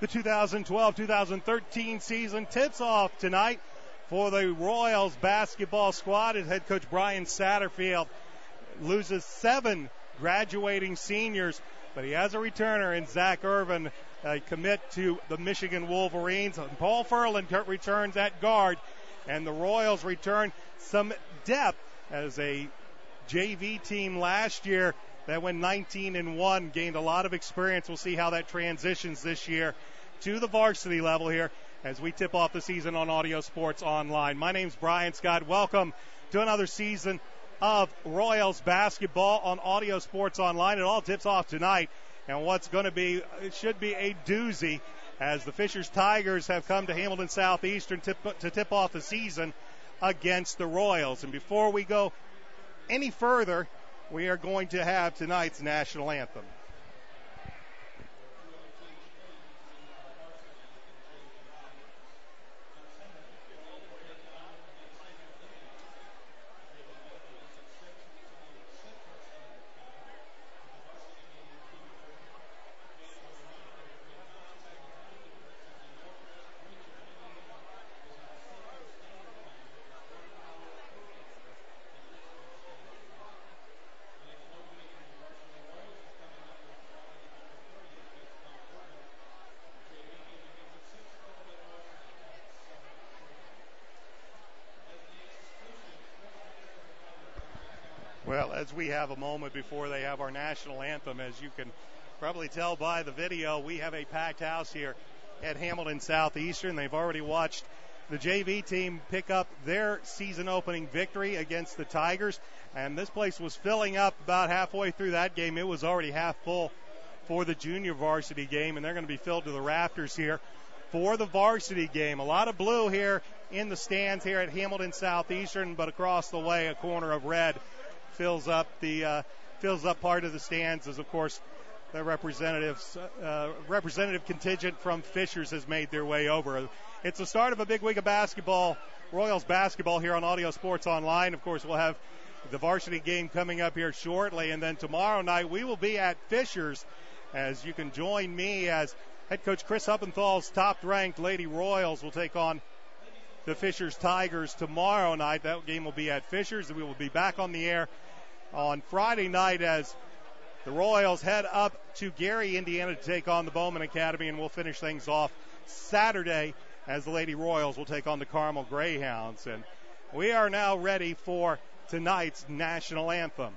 The 2012-2013 season tips off tonight for the Royals basketball squad as head coach Brian Satterfield loses 7 graduating seniors, but he has a returner in Zach Irvin, commit to the Michigan Wolverines. And Paul Ferland returns at guard, and the Royals return some depth as a JV team last year that went 19-1, gained a lot of experience. We'll see how that transitions this year to the varsity level here as we tip off the season on Audio Sports Online. My name's Brian Scott. Welcome to another season of Royals basketball on Audio Sports Online. It all tips off tonight, and what's going to be, it should be a doozy as the Fishers Tigers have come to Hamilton Southeastern to tip off the season against the Royals. And before we go any further, we are going to have tonight's national anthem. Well, as we have a moment before they have our national anthem, as you can probably tell by the video, we have a packed house here at Hamilton Southeastern. They've already watched the JV team pick up their season opening victory against the Tigers, and this place was filling up about halfway through that game. It was already half full for the junior varsity game, and they're going to be filled to the rafters here for the varsity game. A lot of blue here in the stands here at Hamilton Southeastern, but across the way, a corner of red fills up part of the stands, as of course the representative contingent from Fishers has made their way over. It's the start of a big week of basketball, Royals basketball here on Audio Sports Online. Of course, we'll have the varsity game coming up here shortly, and then tomorrow night we will be at Fishers, as you can join me as head coach Chris Huppenthal's top-ranked Lady Royals will take on the Fishers Tigers tomorrow night. That game will be at Fishers, and we will be back on the air on Friday night as the Royals head up to Gary, Indiana to take on the Bowman Academy, and we'll finish things off Saturday as the Lady Royals will take on the Carmel Greyhounds. And we are now ready for tonight's national anthem.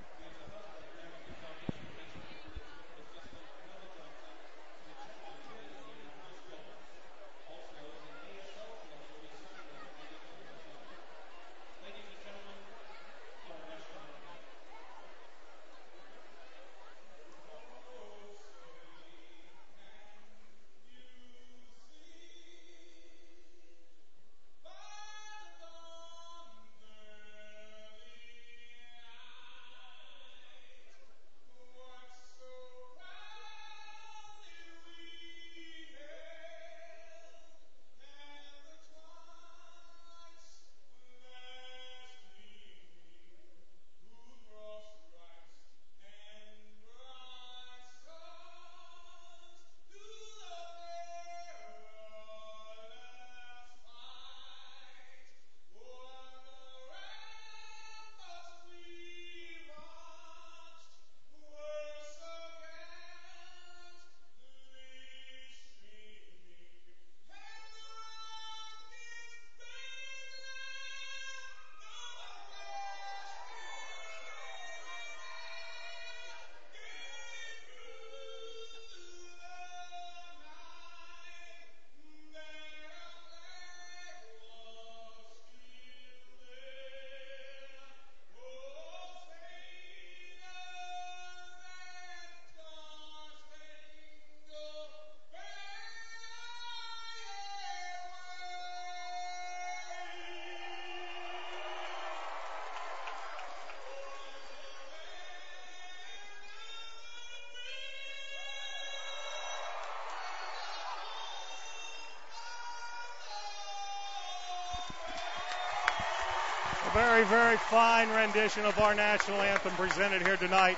Very, very fine rendition of our national anthem presented here tonight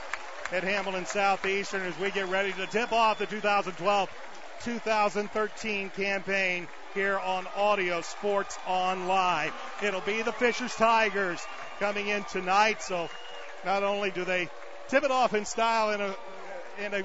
at Hamilton Southeastern as we get ready to tip off the 2013 campaign here on Audio Sports Online. It'll be the Fishers Tigers coming in tonight, so not only do they tip it off in style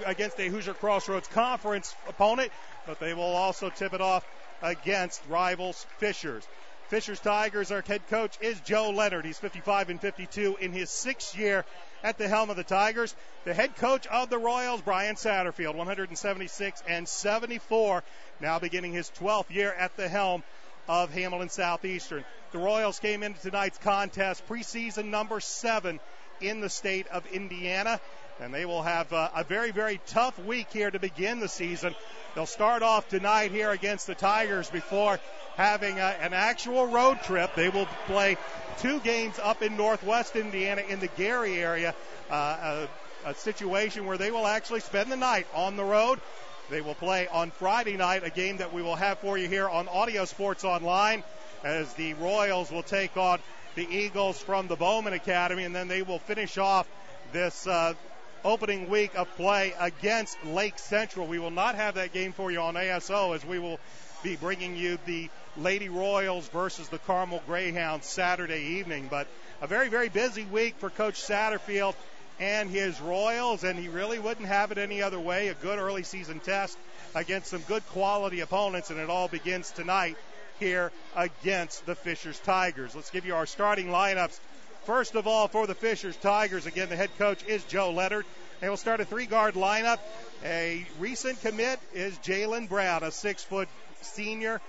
against a Hoosier Crossroads Conference opponent, but they will also tip it off against rivals Fishers. Fishers Tigers, our head coach is Joe Leonard. He's 55-52 in his 6th year at the helm of the Tigers. The head coach of the Royals, Brian Satterfield, 176-74, now beginning his 12th year at the helm of Hamilton Southeastern. The Royals came into tonight's contest preseason number 7 in the state of Indiana, and they will have a very, very tough week here to begin the season. They'll start off tonight here against the Tigers before having an actual road trip. They will play 2 games up in northwest Indiana in the Gary area, a situation where they will actually spend the night on the road. They will play on Friday night, a game that we will have for you here on Audio Sports Online, as the Royals will take on the Eagles from the Bowman Academy, and then they will finish off this opening week of play against Lake Central. We will not have that game for you on ASO, as we will be bringing you the Lady Royals versus the Carmel Greyhounds Saturday evening. But a very, very busy week for Coach Satterfield and his Royals, and he really wouldn't have it any other way. A good early season test against some good quality opponents, and it all begins tonight here against the Fishers Tigers. Let's give you our starting lineups. First of all, for the Fishers Tigers, again, the head coach is Joe Leonard. They will start a 3-guard lineup. A recent commit is Jalen Brown, a 6-foot senior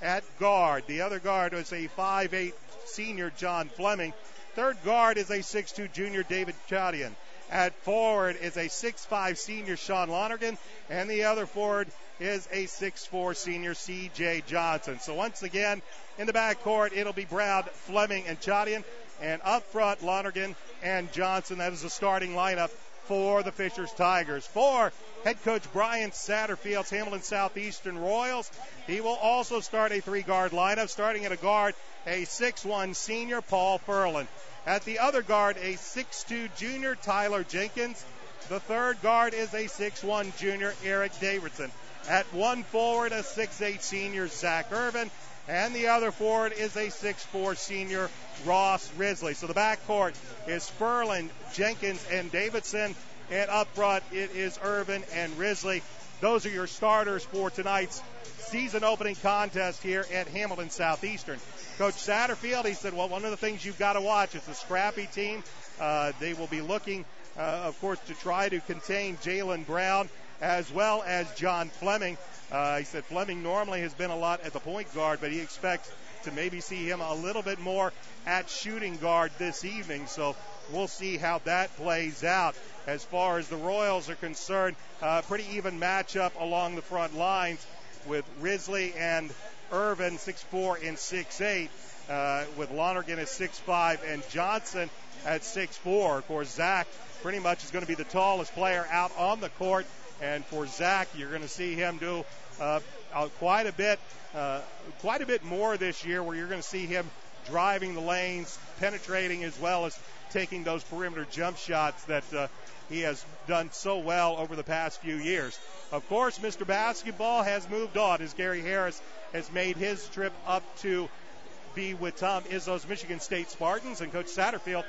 at guard. The other guard is a 5'8 senior, John Fleming. Third guard is a 6'2 junior, David Chadian. At forward is a 6'5 senior, Sean Lonergan. And the other forward is a 6'4 senior, C.J. Johnson. So once again, in the backcourt, it'll be Brown, Fleming, and Chadian. And up front, Lonergan and Johnson. That is the starting lineup for the Fishers Tigers. For head coach Brian Satterfield's Hamilton Southeastern Royals, he will also start a 3-guard lineup, starting at a guard, a 6'1 senior, Paul Furlan. At the other guard, a 6'2 junior, Tyler Jenkins. The third guard is a 6'1 junior, Eric Davidson. At one forward, a 6'8 senior, Zach Irvin. And the other forward is a 6'4 senior, Ross Risley. So the backcourt is Furlan, Jenkins, and Davidson. And up front, it is Irvin and Risley. Those are your starters for tonight's season opening contest here at Hamilton Southeastern. Coach Satterfield, he said, well, one of the things you've got to watch, it's a scrappy team. They will be looking, of course, to try to contain Jalen Brown as well as John Fleming. He said Fleming normally has been a lot at the point guard, but he expects to maybe see him a little bit more at shooting guard this evening. So we'll see how that plays out. As far as the Royals are concerned, pretty even matchup along the front lines with Risley and Irvin, 6'4 and 6'8, with Lonergan at 6'5 and Johnson at 6'4. Of course, Zach pretty much is going to be the tallest player out on the court. And for Zach, you're going to see him do quite a bit more this year, where you're going to see him driving the lanes, penetrating, as well as taking those perimeter jump shots that he has done so well over the past few years. Of course, Mr. Basketball has moved on, as Gary Harris has made his trip up to be with Tom Izzo's Michigan State Spartans. And Coach Satterfield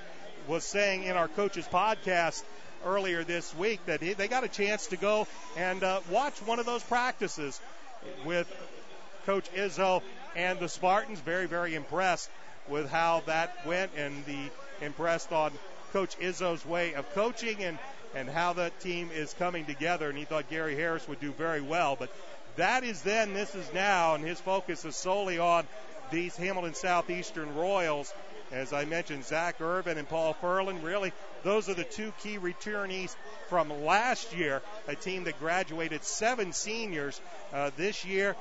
was saying in our coaches podcast earlier this week that they got a chance to go and watch one of those practices with Coach Izzo and the Spartans. Very, very impressed with how that went, and impressed on Coach Izzo's way of coaching and how that team is coming together. And he thought Gary Harris would do very well. But that is then, this is now, and his focus is solely on these Hamilton Southeastern Royals. As I mentioned, Zach Irvin and Paul Furlan, really, those are the two key returnees from last year, a team that graduated 7 seniors. This year,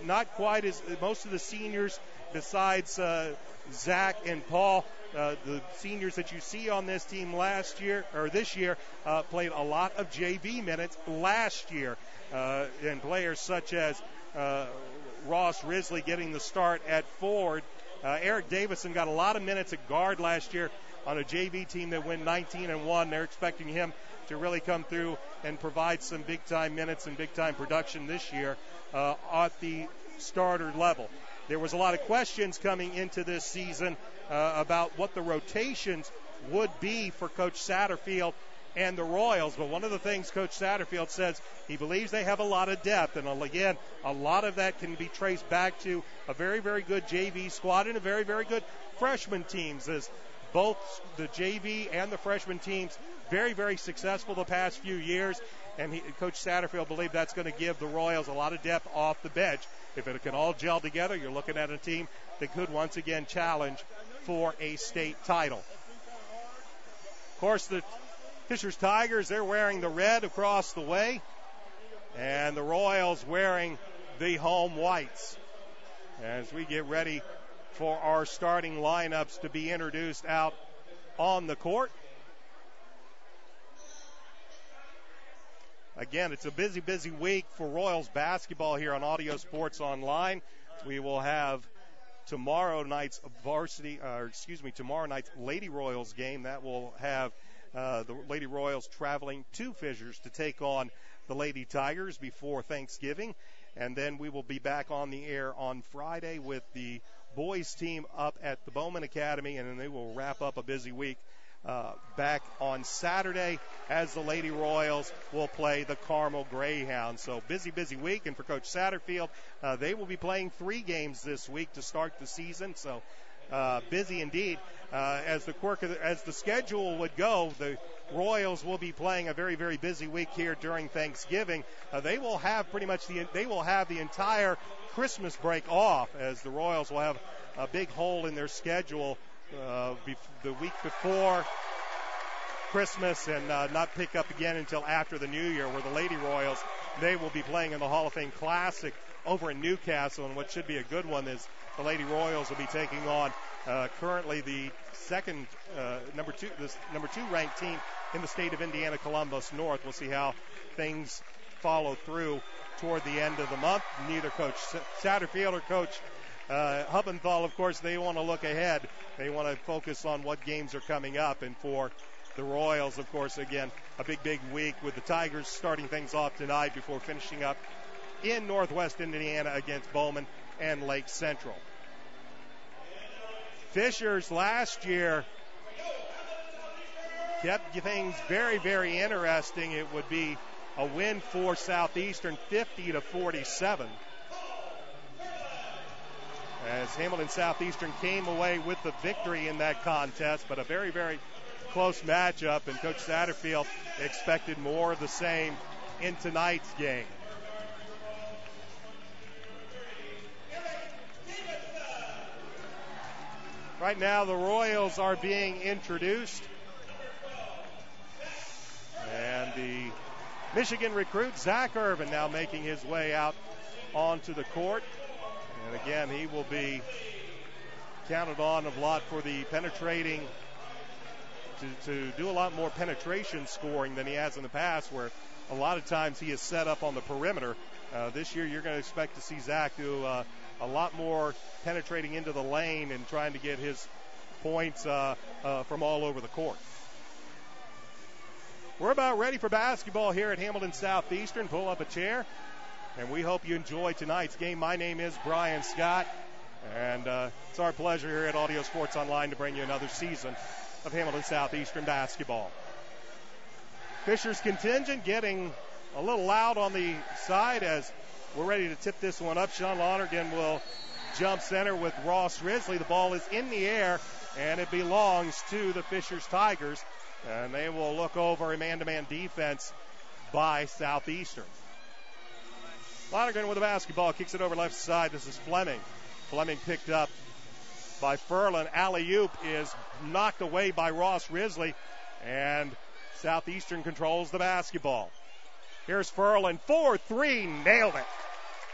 not quite as most of the seniors besides Zach and Paul, the seniors that you see on this team this year, played a lot of JV minutes last year. And players such as Ross Risley getting the start at forward. Eric Davison got a lot of minutes at guard last year. on a JV team that went 19-1. They're expecting him to really come through and provide some big-time minutes and big-time production this year at the starter level. There was a lot of questions coming into this season about what the rotations would be for Coach Satterfield and the Royals. But one of the things Coach Satterfield says, he believes they have a lot of depth. And again, a lot of that can be traced back to a very, very good JV squad and a very, very good freshman teams, as both the JV and the freshman teams very, very successful the past few years. And Coach Satterfield believes that's going to give the Royals a lot of depth off the bench. If it can all gel together, you're looking at a team that could once again challenge for a state title. Of course, the Fishers Tigers, they're wearing the red across the way, and the Royals wearing the home whites. As we get ready for our starting lineups to be introduced out on the court. Again, it's a busy, busy week for Royals basketball here on Audio Sports Online. We will have tomorrow night's Lady Royals game. That will have the Lady Royals traveling to Fishers to take on the Lady Tigers before Thanksgiving. And then we will be back on the air on Friday with the boys team up at the Bowman Academy, and then they will wrap up a busy week back on Saturday as the Lady Royals will play the Carmel Greyhounds. So busy, busy week. And for Coach Satterfield, they will be playing 3 games this week to start the season. So busy indeed. As the schedule would go, the Royals will be playing a very, very busy week here during Thanksgiving. They will have the entire Christmas break off, as the Royals will have a big hole in their schedule the week before Christmas and not pick up again until after the New Year, where the Lady Royals, they will be playing in the Hall of Fame Classic over in Newcastle, and what should be a good one is the Lady Royals will be taking on currently the number two ranked team in the state of Indiana, Columbus North. We'll see how things follow through toward the end of the month. Neither Coach Satterfield or Coach Hubbenthal, of course, they want to look ahead. They want to focus on what games are coming up. And for the Royals, of course, again, a big, big week with the Tigers starting things off tonight before finishing up in Northwest Indiana against Bowman and Lake Central. Fishers last year kept things very, very interesting. It would be a win for Southeastern, 50-47. As Hamilton Southeastern came away with the victory in that contest, but a very, very close matchup, and Coach Satterfield expected more of the same in tonight's game. Right now, the Royals are being introduced, and the Michigan recruit, Zach Irvin, now making his way out onto the court. And again, he will be counted on a lot for the penetrating, to do a lot more penetration scoring than he has in the past, where a lot of times he is set up on the perimeter. This year, you're going to expect to see Zach do a lot more penetrating into the lane and trying to get his points from all over the court. We're about ready for basketball here at Hamilton Southeastern. Pull up a chair, and we hope you enjoy tonight's game. My name is Brian Scott, and it's our pleasure here at Audio Sports Online to bring you another season of Hamilton Southeastern basketball. Fisher's contingent getting a little loud on the side as we're ready to tip this one up. Sean Lonergan will jump center with Ross Risley. The ball is in the air, and it belongs to the Fishers Tigers, and they will look over a man-to-man defense by Southeastern. Lonergan with the basketball, kicks it over left side. This is Fleming. Fleming picked up by Furlan. Alley-oop is knocked away by Ross Risley, and Southeastern controls the basketball. Here's Furlan, 4-3, nailed it.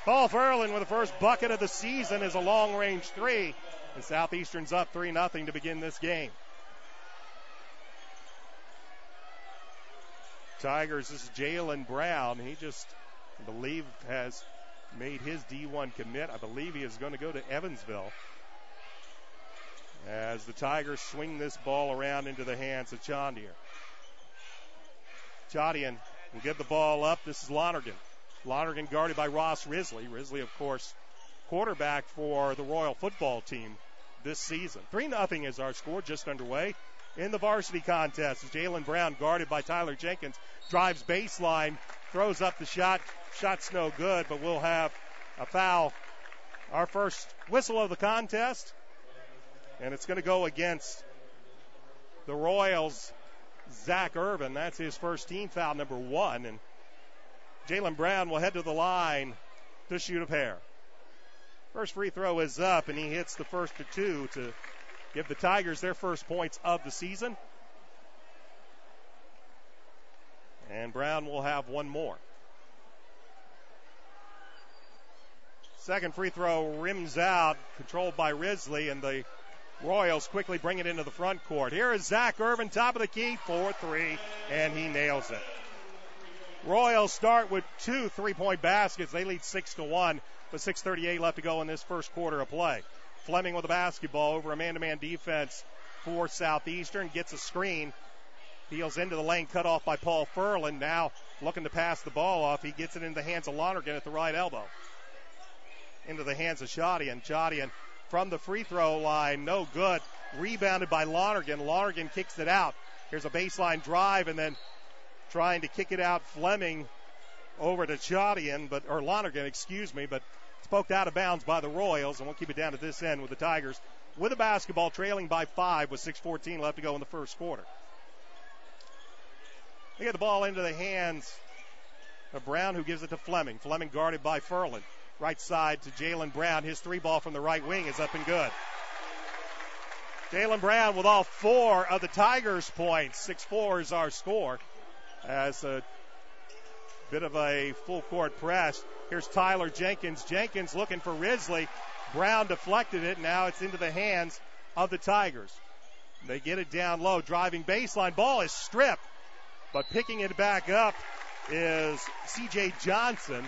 Paul Furlan with the first bucket of the season is a long-range three, and Southeastern's up 3-0 to begin this game. Tigers, this is Jalen Brown. He just, I believe, has made his D1 commit. I believe he is going to go to Evansville. as the Tigers swing this ball around into the hands of Chaudian. Chaudian will give the ball up. This is Lonergan. Lonergan guarded by Ross Risley. Risley, of course, quarterback for the Royal football team this season. 3-0 is our score, just underway in the varsity contest. Jalen Brown, guarded by Tyler Jenkins, drives baseline, throws up the shot. Shot's no good, but we'll have a foul. Our first whistle of the contest, and it's going to go against the Royals' Zach Irvin. That's his first team foul, number 1, and Jalen Brown will head to the line to shoot a pair. First free throw is up, and he hits the first of 2 to give the Tigers their first points of the season. And Brown will have one more. Second free throw rims out, controlled by Risley, and the Royals quickly bring it into the front court. Here is Zach Irvin, top of the key, 4-3, and he nails it. Royals start with 2 3-point baskets. They lead 6-1, with 6:38 left to go in this first quarter of play. Fleming with the basketball over a man-to-man defense for Southeastern. Gets a screen. Peels into the lane, cut off by Paul Furlan. Now looking to pass the ball off. He gets it into the hands of Lonergan at the right elbow. Into the hands of Chaudian. Chaudian from the free throw line, no good. Rebounded by Lonergan. Lonergan kicks it out. Here's a baseline drive, and then trying to kick it out, Fleming over to Chaudian, or Lonergan, but it's poked out of bounds by the Royals, and we'll keep it down to this end with the Tigers with the basketball trailing by 5 with 6:14 left to go in the first quarter. They get the ball into the hands of Brown, who gives it to Fleming. Fleming guarded by Furlan. Right side to Jalen Brown. His 3 ball from the right wing is up and good. Jalen Brown with all 4 of the Tigers' points. 6-4 is our score. As a bit of a full court press. Here's Tyler Jenkins. Jenkins looking for Risley. Brown deflected it. Now it's into the hands of the Tigers. They get it down low. Driving baseline. Ball is stripped. But picking it back up is C.J. Johnson.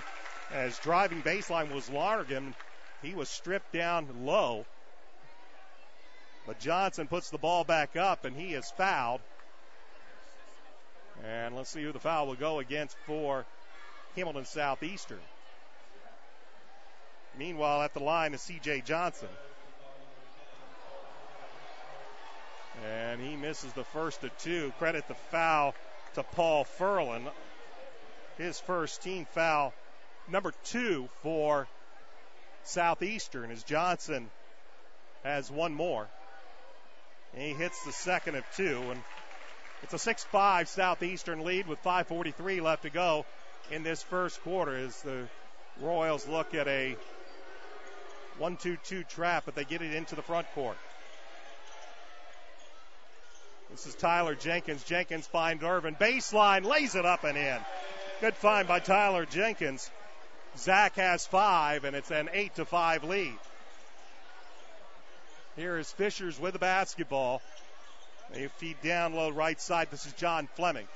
As driving baseline was Lonergan. He was stripped down low. But Johnson puts the ball back up, and he is fouled. And let's see who the foul will go against for Hamilton Southeastern. Meanwhile, at the line is C.J. Johnson. And he misses the first of 2. Credit the foul to Paul Furlan. His first team foul, number 2 for Southeastern, as Johnson has one more. And he hits the second of 2. And it's a 6-5 Southeastern lead with 5:43 left to go in this first quarter as the Royals look at a 1-2-2 trap, but they get it into the front court. This is Tyler Jenkins. Jenkins finds Irvin. Baseline, lays it up and in. Good find by Tyler Jenkins. Zach has 5, and it's an 8-5 lead. Here is Fishers with the basketball. They feed down low right side. This is John Fleming.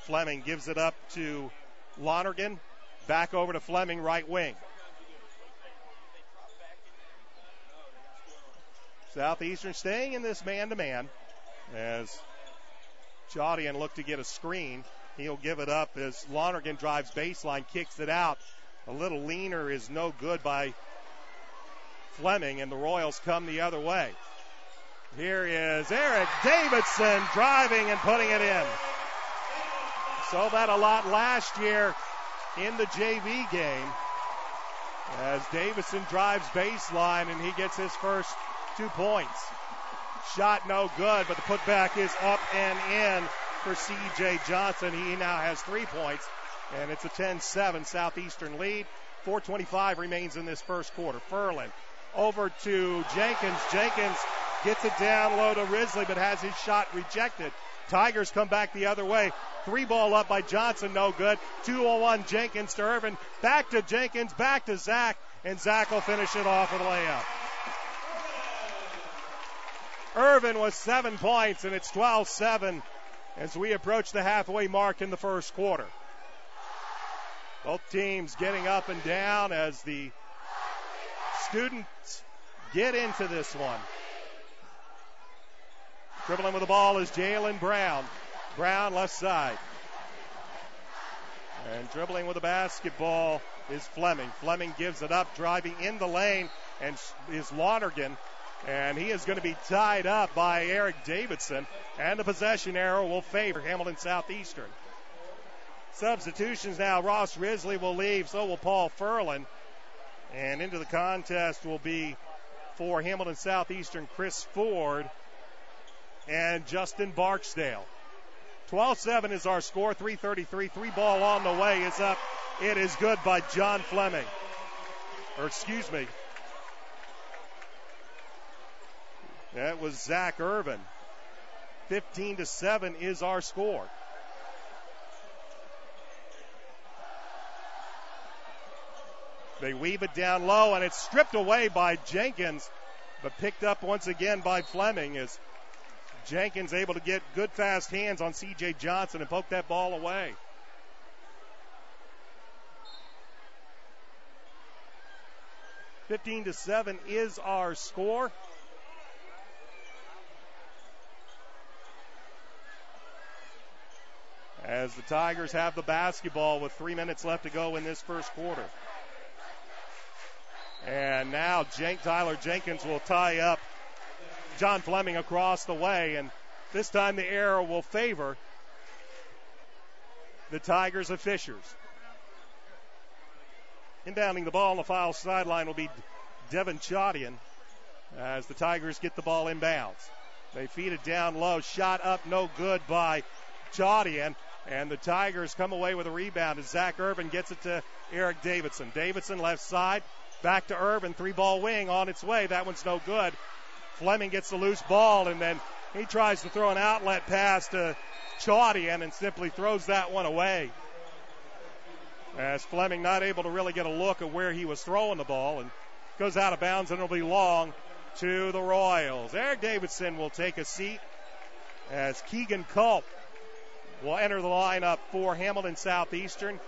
Fleming gives it up to Lonergan. Back over to Fleming, right wing. Southeastern staying in this man-to-man as Chaudian looked to get a screen. He'll give it up as Lonergan drives baseline, kicks it out. A little leaner is no good by Fleming, and the Royals come the other way. Here is Eric Davidson driving and putting it in. Saw that a lot last year in the JV game as Davidson drives baseline and he gets his first 2 points. Shot no good, but the putback is up and in for C.J. Johnson. He now has 3 points, and it's a 10-7 Southeastern lead. 4:25 remains in this first quarter. Furlan over to Jenkins. Jenkins gets it down low to Risley, but has his shot rejected. Tigers come back the other way. 3 ball up by Johnson, no good. 2-on-1 Jenkins to Irvin. Back to Jenkins, back to Zach, and Zach will finish it off with a layup. Irvin with 7 points, and it's 12-7 as we approach the halfway mark in the first quarter. Both teams getting up and down as the students get into this one. Dribbling with the ball is Jalen Brown. Brown left side. And dribbling with the basketball is Fleming. Fleming gives it up, driving in the lane, and is Lonergan. And he is going to be tied up by Eric Davidson. And the possession arrow will favor Hamilton Southeastern. Substitutions now. Ross Risley will leave, so will Paul Furlan. And into the contest will be for Hamilton Southeastern Chris Ford and Justin Barksdale. 12-7 is our score. 3:33. 3-ball on the way is up. It is good by John Fleming. That was Zach Irvin. 15-7 is our score. They weave it down low, and it's stripped away by Jenkins, but picked up once again by Fleming as Jenkins able to get good fast hands on C.J. Johnson and poke that ball away. (15-7) is our score. As the Tigers have the basketball with 3 minutes left to go in this first quarter. And now Tyler Jenkins will tie up John Fleming across the way, and this time the error will favor the Tigers of Fishers. Inbounding the ball on the foul sideline will be Devin Chaudian as the Tigers get the ball inbounds. They feed it down low, shot up, no good by Chaudian, and the Tigers come away with a rebound as Zach Urban gets it to Eric Davidson. Davidson left side. Back to Irvin, 3-ball wing on its way. That one's no good. Fleming gets the loose ball, and then he tries to throw an outlet pass to Chaudian and simply throws that one away. As Fleming not able to really get a look at where he was throwing the ball and goes out of bounds, and it'll be long to the Royals. Eric Davidson will take a seat as Keegan Culp will enter the lineup for Hamilton Southeastern.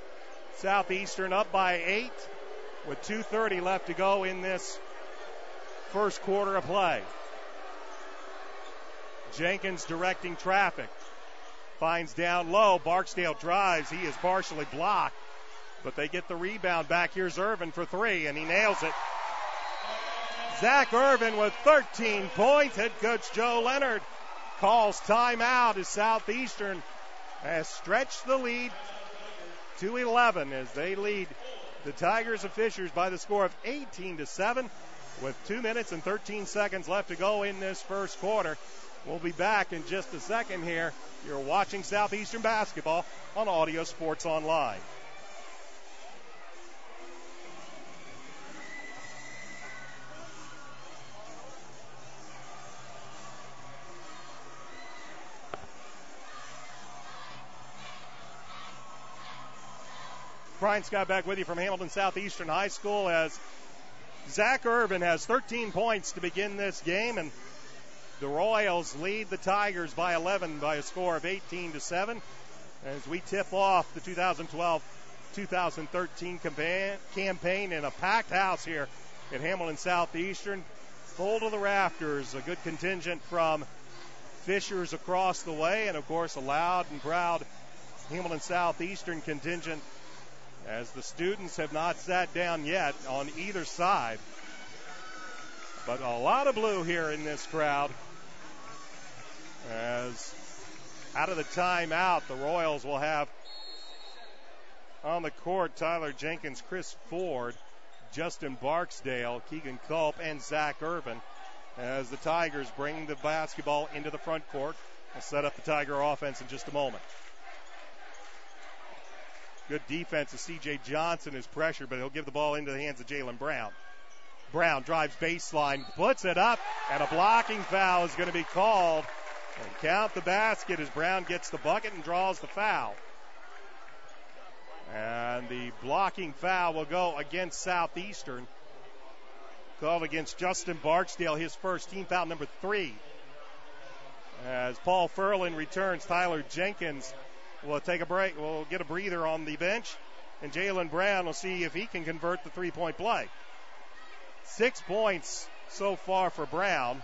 Southeastern up by 8. With 2:30 left to go in this first quarter of play. Jenkins directing traffic. Finds down low. Barksdale drives. He is partially blocked, but they get the rebound back. Here's Irvin for 3, and he nails it. Zach Irvin with 13 points. Head coach Joe Leonard calls timeout as Southeastern has stretched the lead to 11 as they lead the Tigers of Fishers by the score of 18-7 with 2 minutes and 13 seconds left to go in this first quarter. We'll be back in just a second here. You're watching Southeastern basketball on Audio Sports Online. Brian Scott back with you from Hamilton Southeastern High School as Zach Irvin has 13 points to begin this game, and the Royals lead the Tigers by 11 by a score of 18-7 as we tip off the 2012-2013 campaign in a packed house here at Hamilton Southeastern. Full to the rafters, a good contingent from Fishers across the way, and of course a loud and proud Hamilton Southeastern contingent as the students have not sat down yet on either side. But a lot of blue here in this crowd. As out of the timeout, the Royals will have on the court Tyler Jenkins, Chris Ford, Justin Barksdale, Keegan Culp, and Zach Irvin. As the Tigers bring the basketball into the front court. We'll set up the Tiger offense in just a moment. Good defense as C.J. Johnson is pressured, but he'll give the ball into the hands of Jalen Brown. Brown drives baseline, puts it up, and a blocking foul is going to be called. And count the basket as Brown gets the bucket and draws the foul. And the blocking foul will go against Southeastern. Called against Justin Barksdale, his first team foul number 3. As Paul Furlan returns, Tyler Jenkins will take a break. We'll get a breather on the bench. And Jalen Brown will see if he can convert the three-point play. 6 points so far for Brown.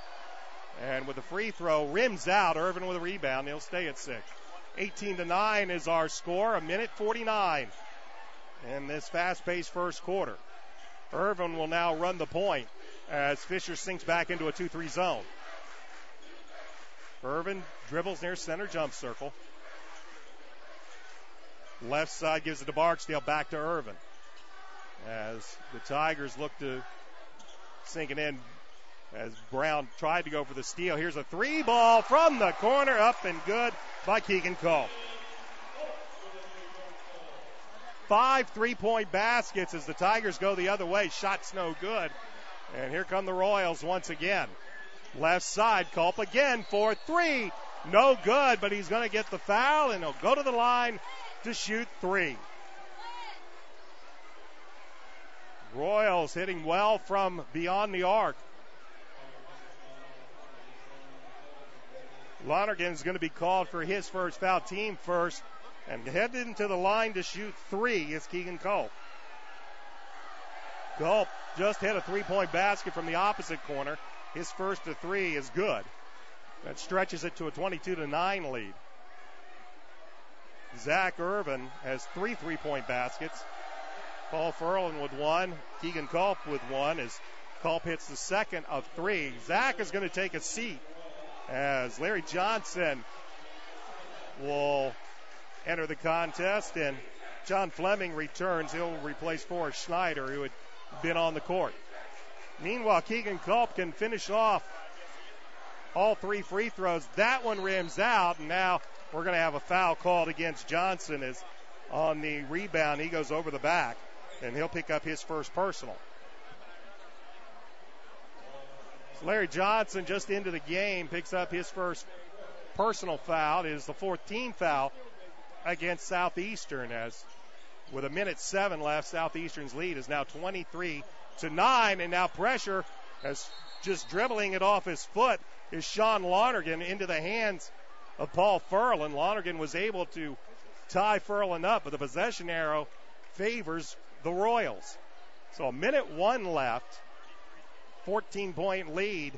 And with the free throw, rims out. Irvin with a rebound. He'll stay at 6. 18-9 is our score. 1:49 in this fast-paced first quarter. Irvin will now run the point as Fisher sinks back into a 2-3 zone. Irvin dribbles near center jump circle. Left side gives it to Barksdale, back to Irvin. As the Tigers look to sink it in, as Brown tried to go for the steal. Here's a 3-ball from the corner, up and good by Keegan Culp. 5 3-point baskets as the Tigers go the other way. Shot's no good. And here come the Royals once again. Left side, Culp again for 3. No good, but he's going to get the foul, and he'll go to the line to shoot 3. Royals hitting well from beyond the arc. Lonergan's going to be called for his first foul, team first, and headed into the line to shoot 3 is Keegan Culp. Culp just hit a 3-point basket from the opposite corner. His first to 3 is good. That stretches it to a 22-9 lead. Zach Irvin has 3 3-point baskets. Paul Furlan with 1. Keegan Culp with 1 as Culp hits the second of 3. Zach is going to take a seat as Larry Johnson will enter the contest, and John Fleming returns. He'll replace Forrest Schneider, who had been on the court. Meanwhile, Keegan Culp can finish off all 3 free throws. That one rims out, and now we're going to have a foul called against Johnson as on the rebound he goes over the back, and he'll pick up his first personal. So Larry Johnson just into the game picks up his first personal foul. It is the 14th foul against Southeastern, as with 1:07 left, Southeastern's lead is now 23-9, and now pressure as just dribbling it off his foot is Sean Lonergan into the hands of Paul Furlan. Lonergan was able to tie Furlan up, but the possession arrow favors the Royals. So 1:01 left, 14-point lead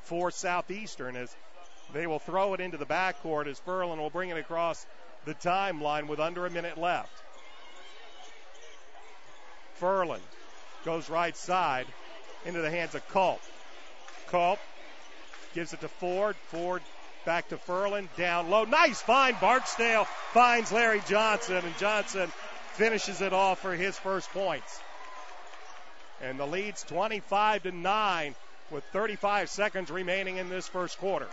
for Southeastern as they will throw it into the backcourt as Furlan will bring it across the timeline with under a minute left. Furlan goes right side into the hands of Culp. Culp gives it to Ford. Ford back to Furlan, down low. Nice find. Barksdale finds Larry Johnson, and Johnson finishes it off for his first points. And the lead's 25-9 with 35 seconds remaining in this first quarter.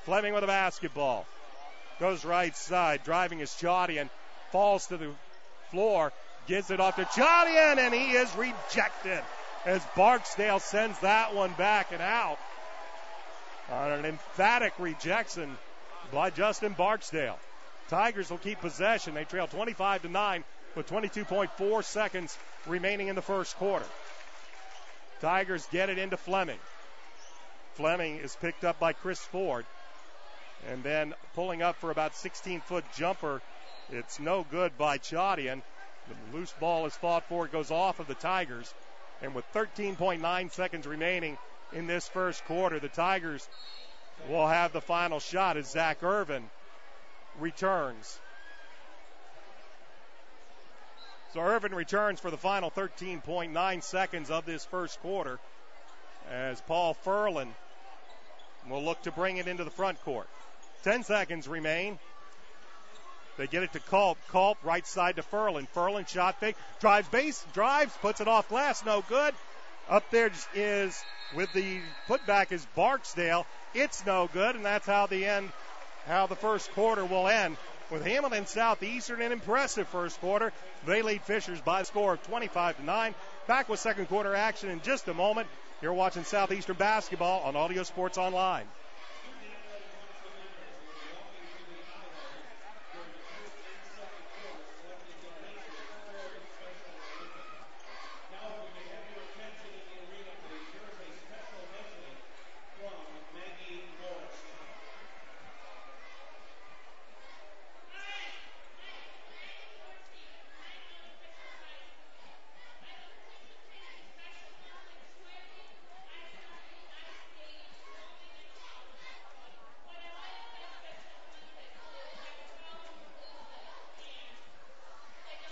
Fleming with a basketball. Goes right side, driving is Chaudian. Falls to the floor, gives it off to Chaudian, and he is rejected as Barksdale sends that one back and out on an emphatic rejection by Justin Barksdale. Tigers will keep possession. They trail 25-9 with 22.4 seconds remaining in the first quarter. Tigers get it into Fleming. Fleming is picked up by Chris Ford. And then pulling up for about 16-foot jumper. It's no good by Chaudian. The loose ball is fought for. It goes off of the Tigers. And with 13.9 seconds remaining in this first quarter, the Tigers will have the final shot as Zach Irvin returns. So Irvin returns for the final 13.9 seconds of this first quarter as Paul Furlan will look to bring it into the front court. 10 seconds remain. They get it to Culp. Culp right side to Furlan. Furlan shot fake. Drives base. Drives. Puts it off glass. No good. Up there is with the putback is Barksdale. It's no good. And that's how the first quarter will end. With Hamilton Southeastern, an impressive first quarter. They lead Fishers by a score of 25-9. Back with second quarter action in just a moment. You're watching Southeastern basketball on Audio Sports Online.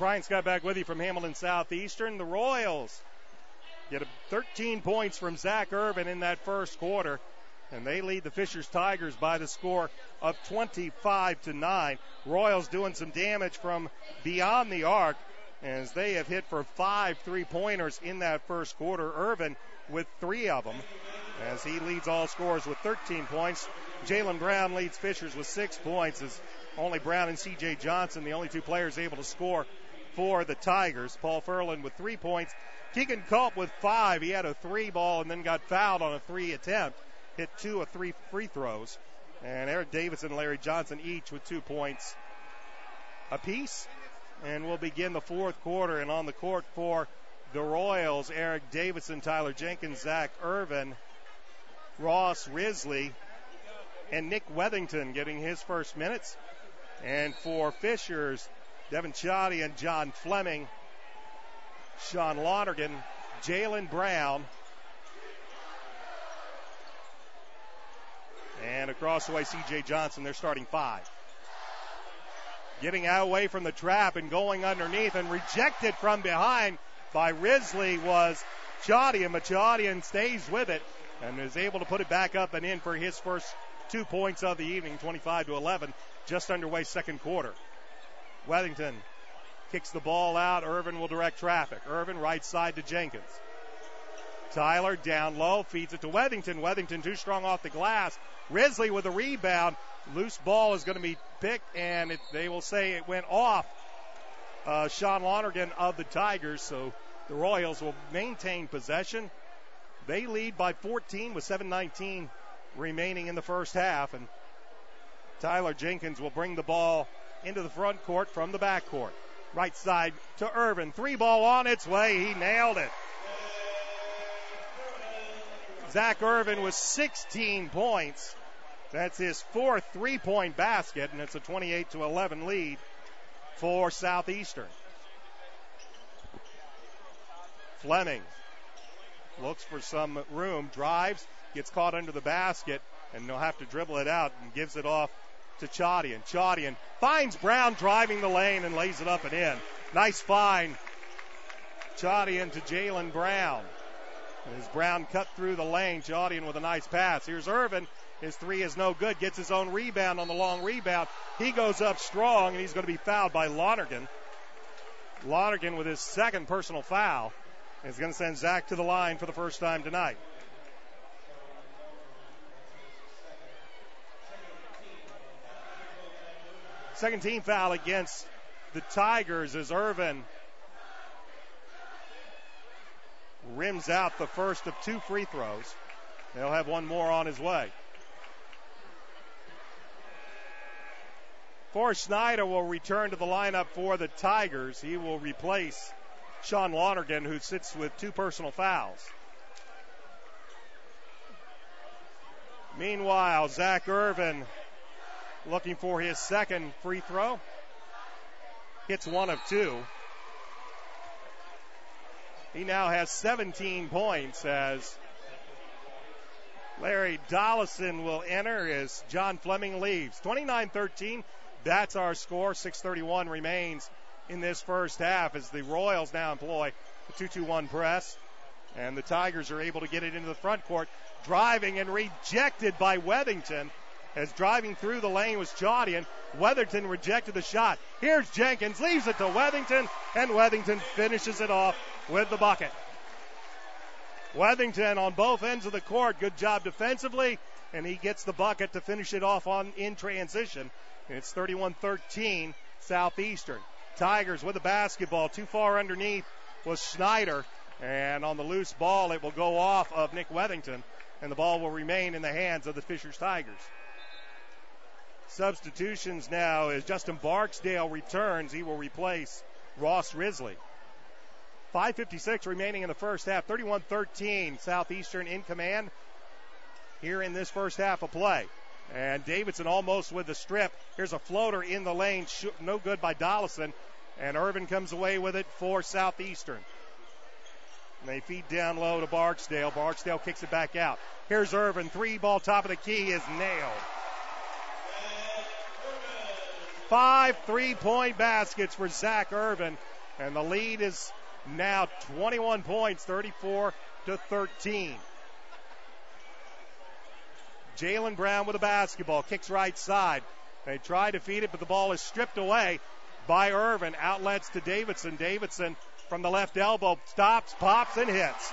Brian Scott back with you from Hamilton Southeastern. The Royals get 13 points from Zach Irvin in that first quarter, and they lead the Fishers Tigers by the score of 25-9. Royals doing some damage from beyond the arc as they have hit for 5 3-pointers in that first quarter. Irvin with 3 of them as he leads all scorers with 13 points. Jalen Brown leads Fishers with 6 points as only Brown and C.J. Johnson, the only 2 players able to score for the Tigers. Paul Furlan with 3 points. Keegan Culp with 5. He had a 3 ball and then got fouled on a 3 attempt. Hit 2 of 3 free throws. And Eric Davidson and Larry Johnson each with 2 points apiece. And we'll begin the fourth quarter. And on the court for the Royals, Eric Davidson, Tyler Jenkins, Zach Irvin, Ross Risley, and Nick Wethington getting his first minutes. And for Fishers, Devin Shoddy and John Fleming, Sean Lonergan, Jalen Brown, and across the way, C.J. Johnson, their starting 5. Getting away from the trap and going underneath and rejected from behind by Risley was Chaudian, but Chaudian stays with it and is able to put it back up and in for his first 2 points of the evening, 25-11, just underway second quarter. Wethington kicks the ball out. Irvin will direct traffic. Irvin right side to Jenkins. Tyler down low, feeds it to Wethington. Wethington too strong off the glass. Risley with a rebound. Loose ball is going to be picked, and they will say it went off Sean Lonergan of the Tigers, so the Royals will maintain possession. They lead by 14 with 7:19 remaining in the first half, and Tyler Jenkins will bring the ball into the front court from the back court. Right side to Irvin. 3 ball on its way. He nailed it. Zach Irvin with 16 points. That's his 4th 3-point basket, and it's a 28-11 lead for Southeastern. Fleming looks for some room, drives, gets caught under the basket, and they'll have to dribble it out and gives it off to Chaudian. Chaudian finds Brown driving the lane and lays it up and in. Nice find. Chaudian to Jalen Brown. As Brown cut through the lane, Chaudian with a nice pass. Here's Irvin. His 3 is no good. Gets his own rebound on the long rebound. He goes up strong, and he's going to be fouled by Lonergan. Lonergan with his 2nd personal foul is going to send Zach to the line for the first time tonight. Second team foul against the Tigers as Irvin rims out the first of 2 free throws. They'll have 1 more on his way. Forrest Snyder will return to the lineup for the Tigers. He will replace Sean Lonergan, who sits with 2 personal fouls. Meanwhile, Zach Irvin looking for his 2nd free throw. Hits 1 of 2. He now has 17 points as Larry Dollison will enter as John Fleming leaves. 29-13, that's our score. 6:31 remains in this first half as the Royals now employ the 2-2-1 press. And the Tigers are able to get it into the front court. Driving and rejected by Wethington. As driving through the lane was Chaudian. Wethington rejected the shot. Here's Jenkins, leaves it to Wethington, and Wethington finishes it off with the bucket. Wethington on both ends of the court. Good job defensively, and he gets the bucket to finish it off in transition. And it's 31-13 Southeastern. Tigers with the basketball. Too far underneath was Schneider, and on the loose ball it will go off of Nick Wethington, and the ball will remain in the hands of the Fishers Tigers. Substitutions now as Justin Barksdale returns. He will replace Ross Risley. 5:56 remaining in the first half. 31-13, Southeastern in command here in this first half of play. And Davidson almost with the strip. Here's a floater in the lane. No good by Dollison. And Irvin comes away with it for Southeastern. And they feed down low to Barksdale. Barksdale kicks it back out. Here's Irvin. 3-ball top of the key is nailed. 5 3-point baskets for Zach Irvin. And the lead is now 21 points, 34-13. Jalen Brown with the basketball, kicks right side. They try to feed it, but the ball is stripped away by Irvin. Outlets to Davidson. Davidson from the left elbow stops, pops, and hits.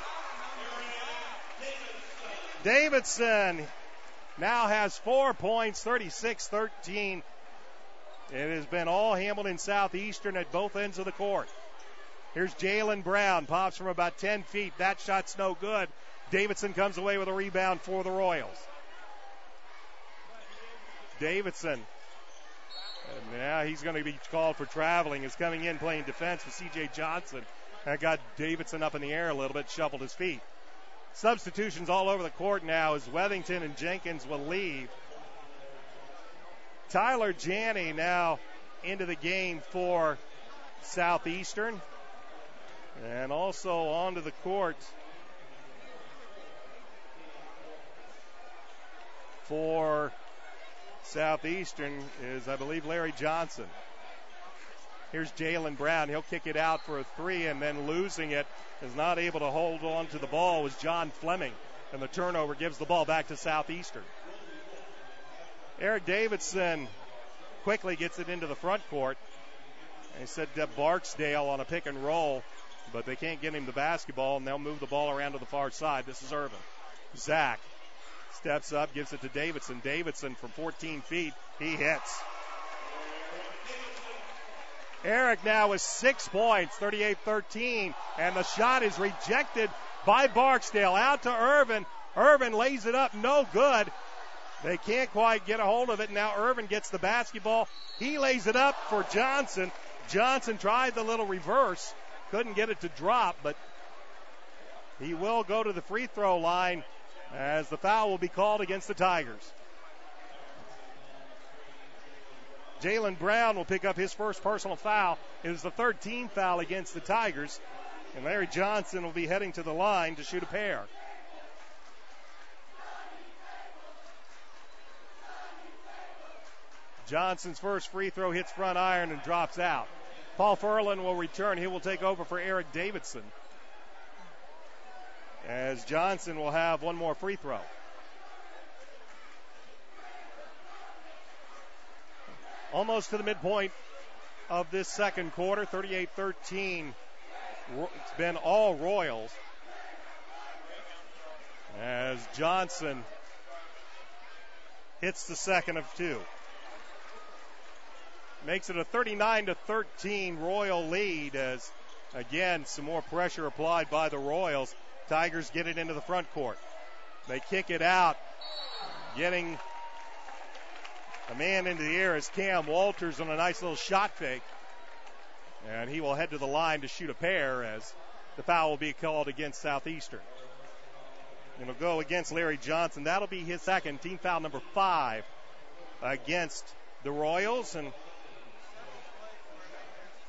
Davidson now has 4 points, 36-13. It has been all Hamilton Southeastern at both ends of the court. Here's Jalen Brown, pops from about 10 feet. That shot's no good. Davidson comes away with a rebound for the Royals. Davidson, and now he's going to be called for traveling, is coming in playing defense with C.J. Johnson. That got Davidson up in the air a little bit, shuffled his feet. Substitutions all over the court now as Wethington and Jenkins will leave. Tyler Janney now into the game for Southeastern. And also onto the court for Southeastern is, I believe, Larry Johnson. Here's Jalen Brown. He'll kick it out for a three, and then losing it, is not able to hold on to the ball, was John Fleming. And the turnover gives the ball back to Southeastern. Eric Davidson quickly gets it into the front court. They said Barksdale on a pick and roll, but they can't get him the basketball, and they'll move the ball around to the far side. This is Irvin. Zach steps up, gives it to Davidson. Davidson from 14 feet, he hits. Eric now with 6 points, 38-13, and the shot is rejected by Barksdale. Out to Irvin. Irvin lays it up, no good. They can't quite get a hold of it. Now Irvin gets the basketball. He lays it up for Johnson. Johnson tried the little reverse, couldn't get it to drop, but he will go to the free throw line as the foul will be called against the Tigers. Jalen Brown will pick up his first personal foul. It is the 13th foul against the Tigers, and Larry Johnson will be heading to the line to shoot a pair. Johnson's first free throw hits front iron and drops out. Paul Furlan will return. He will take over for Eric Davidson, as Johnson will have one more free throw. Almost to the midpoint of this second quarter, 38-13. It's been all Royals, as Johnson hits the second of two. Makes it a 39-13 Royal lead, as, again, some more pressure applied by the Royals. Tigers get it into the front court. They kick it out. Getting a man into the air is Cam Walters on a nice little shot fake. And he will head to the line to shoot a pair, as the foul will be called against Southeastern. It'll go against Larry Johnson. That'll be his second, team foul number 5 against the Royals. And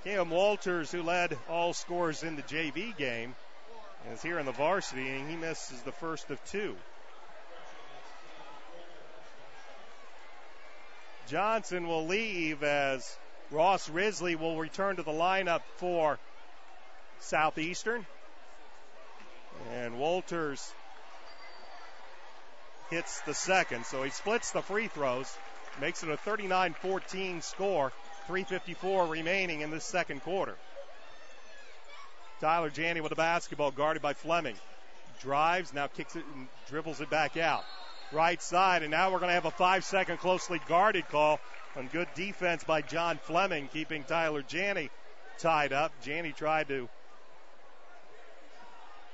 Cam Walters, who led all scorers in the JV game, is here in the varsity, and he misses the first of 2. Johnson will leave as Ross Risley will return to the lineup for Southeastern. And Walters hits the second, so he splits the free throws, makes it a 39-14 score. 3:54 remaining in this second quarter. Tyler Janney with the basketball, guarded by Fleming. Drives, now kicks it and dribbles it back out. Right side, and now we're going to have a 5-second closely guarded call on good defense by John Fleming, keeping Tyler Janney tied up. Janney tried to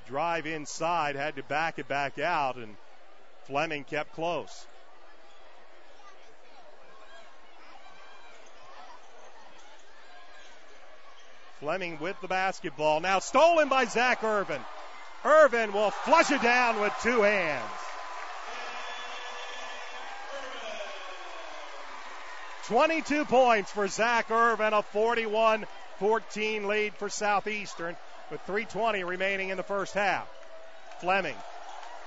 drive inside, had to back it back out, and Fleming kept close. Fleming with the basketball. Now stolen by Zach Irvin. Irvin will flush it down with 2 hands. 22 points for Zach Irvin, a 41-14 lead for Southeastern with 3:20 remaining in the first half. Fleming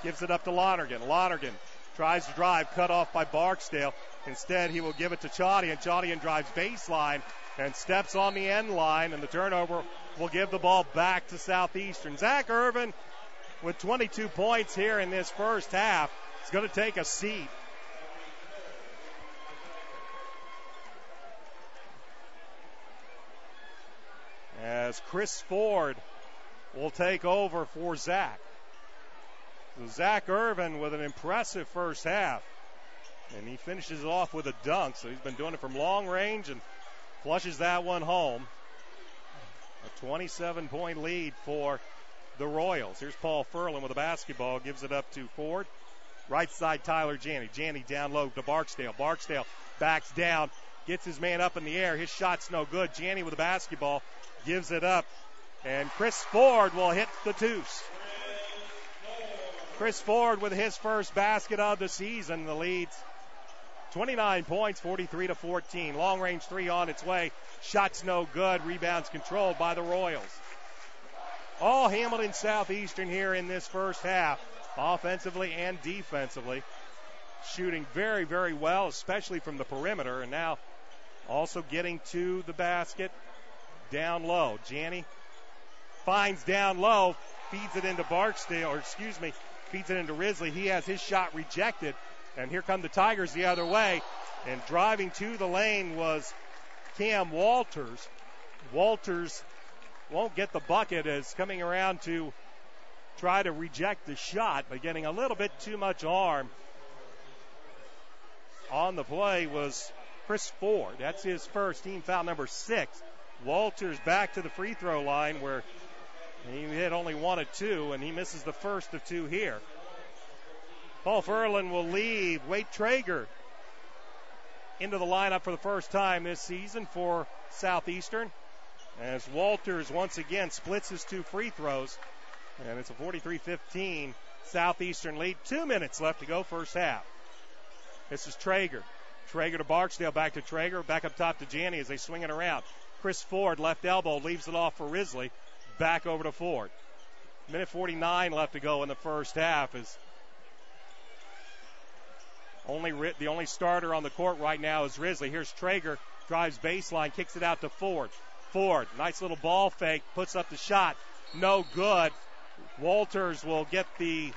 gives it up to Lonergan. Lonergan tries to drive, cut off by Barksdale. Instead, he will give it to Chaudian. Chaudian drives baseline and steps on the end line, and the turnover will give the ball back to Southeastern. Zach Irvin with 22 points here in this first half is going to take a seat. As Chris Ford will take over for Zach. So Zach Irvin with an impressive first half. And he finishes it off with a dunk. So he's been doing it from long range and flushes that one home. A 27-point lead for the Royals. Here's Paul Furlan with a basketball. Gives it up to Ford. Right side, Tyler Janney. Janney down low to Barksdale. Barksdale backs down. Gets his man up in the air. His shot's no good. Janney with a basketball. Gives it up. And Chris Ford will hit the deuce. Chris Ford with his first basket of the season. The lead's 29 points, 43-14. Long range three on its way. Shots no good. Rebounds controlled by the Royals. All Hamilton Southeastern here in this first half, offensively and defensively. Shooting very, very well, especially from the perimeter. And now also getting to the basket down low. Janney finds down low, feeds it into Barksdale, feeds it into Risley. He has his shot rejected. And here come the Tigers the other way. And driving to the lane was Cam Walters. Walters won't get the bucket as coming around to try to reject the shot, but getting a little bit too much arm on the play was Chris Ford. That's his first, team foul number 6. Walters back to the free throw line where he hit only 1 of 2, and he misses the first of 2 here. Paul Furlan will leave Wade Traeger into the lineup for the first time this season for Southeastern, as Walters once again splits his 2 free throws, and it's a 43-15 Southeastern lead. 2 minutes left to go first half. This is Traeger. Traeger to Barksdale, back to Traeger, back up top to Janney as they swing it around. Chris Ford, left elbow, leaves it off for Risley. Back over to Ford. Minute 49 left to go in the first half. Is the only starter on the court right now is Risley. Here's Traeger, drives baseline, kicks it out to Ford. Ford, nice little ball fake, puts up the shot. No good. Walters will get the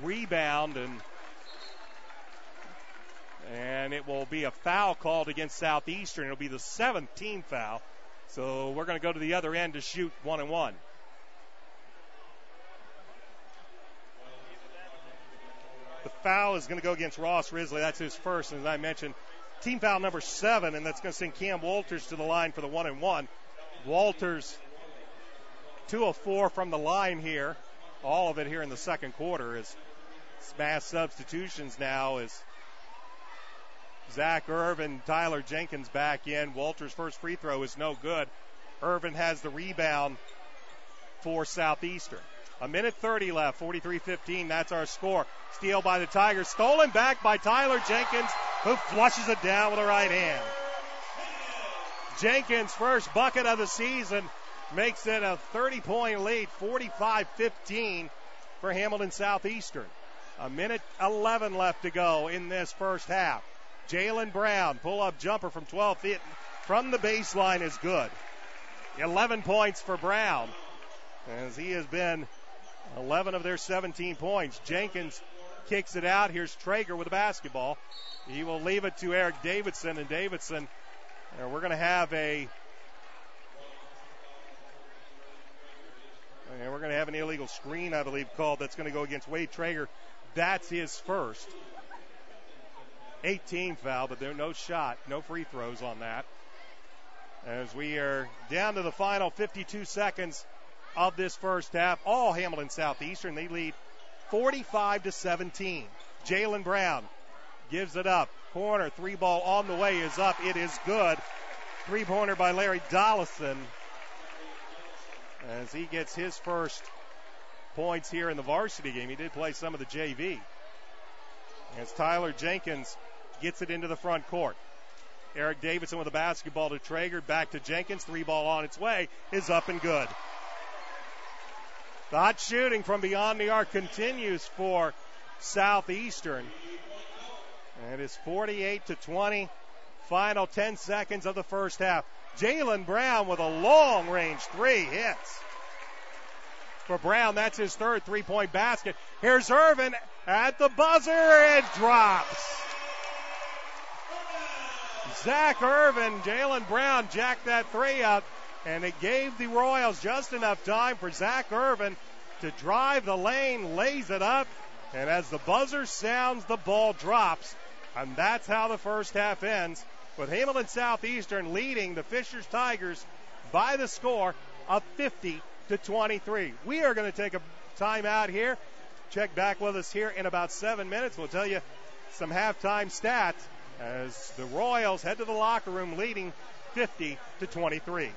rebound, and it will be a foul called against Southeastern. It'll be the 7th team foul. So we're going to go to the other end to shoot 1-and-1. The foul is going to go against Ross Risley. That's his first, and as I mentioned, team foul number 7, and that's going to send Cam Walters to the line for the 1-and-1. Walters 2 of 4 from the line here. All of it here in the second quarter is mass substitutions now as Zach Irvin, Tyler Jenkins back in. Walters' first free throw is no good. Irvin has the rebound for Southeastern. A minute 30 left, 43-15. That's our score. Steal by the Tigers. Stolen back by Tyler Jenkins, who flushes it down with the right hand. Jenkins' first bucket of the season makes it a 30-point lead, 45-15 for Hamilton Southeastern. A minute 11 left to go in this first half. Jalen Brown, pull-up jumper from 12 feet from the baseline is good. 11 points for Brown, as he has been 11 of their 17 points. Jenkins kicks it out. Here's Traeger with the basketball. He will leave it to Eric Davidson, and Davidson, we're going to have an illegal screen, I believe, called. That's going to go against Wade Traeger. That's his first. 18 foul, but there's no shot, no free throws on that. As we are down to the final 52 seconds of this first half, all Hamilton Southeastern, they lead 45-17. Jalen Brown gives it up. Corner, 3-ball on the way is up. It is good. 3-pointer by Larry Dollison as he gets his first points here in the varsity game. He did play some of the JV. As Tyler Jenkins gets it into the front court. Eric Davidson with the basketball to Traeger, back to Jenkins. 3-ball on its way is up and good. The hot shooting from beyond the arc continues for Southeastern. And it is 48-20. Final 10 seconds of the first half. Jalen Brown with a long-range three hits. For Brown, that's his third three-point basket. Here's Irvin at the buzzer and drops. Zach Irvin, Jalen Brown jacked that three up, and it gave the Royals just enough time for Zach Irvin to drive the lane, lays it up, and as the buzzer sounds, the ball drops. And that's how the first half ends, with Hamilton Southeastern leading the Fishers Tigers by the score of 50-23. We are going to take a timeout here. Check back with us here in about 7 minutes. We'll tell you some halftime stats as the Royals head to the locker room leading 50-23.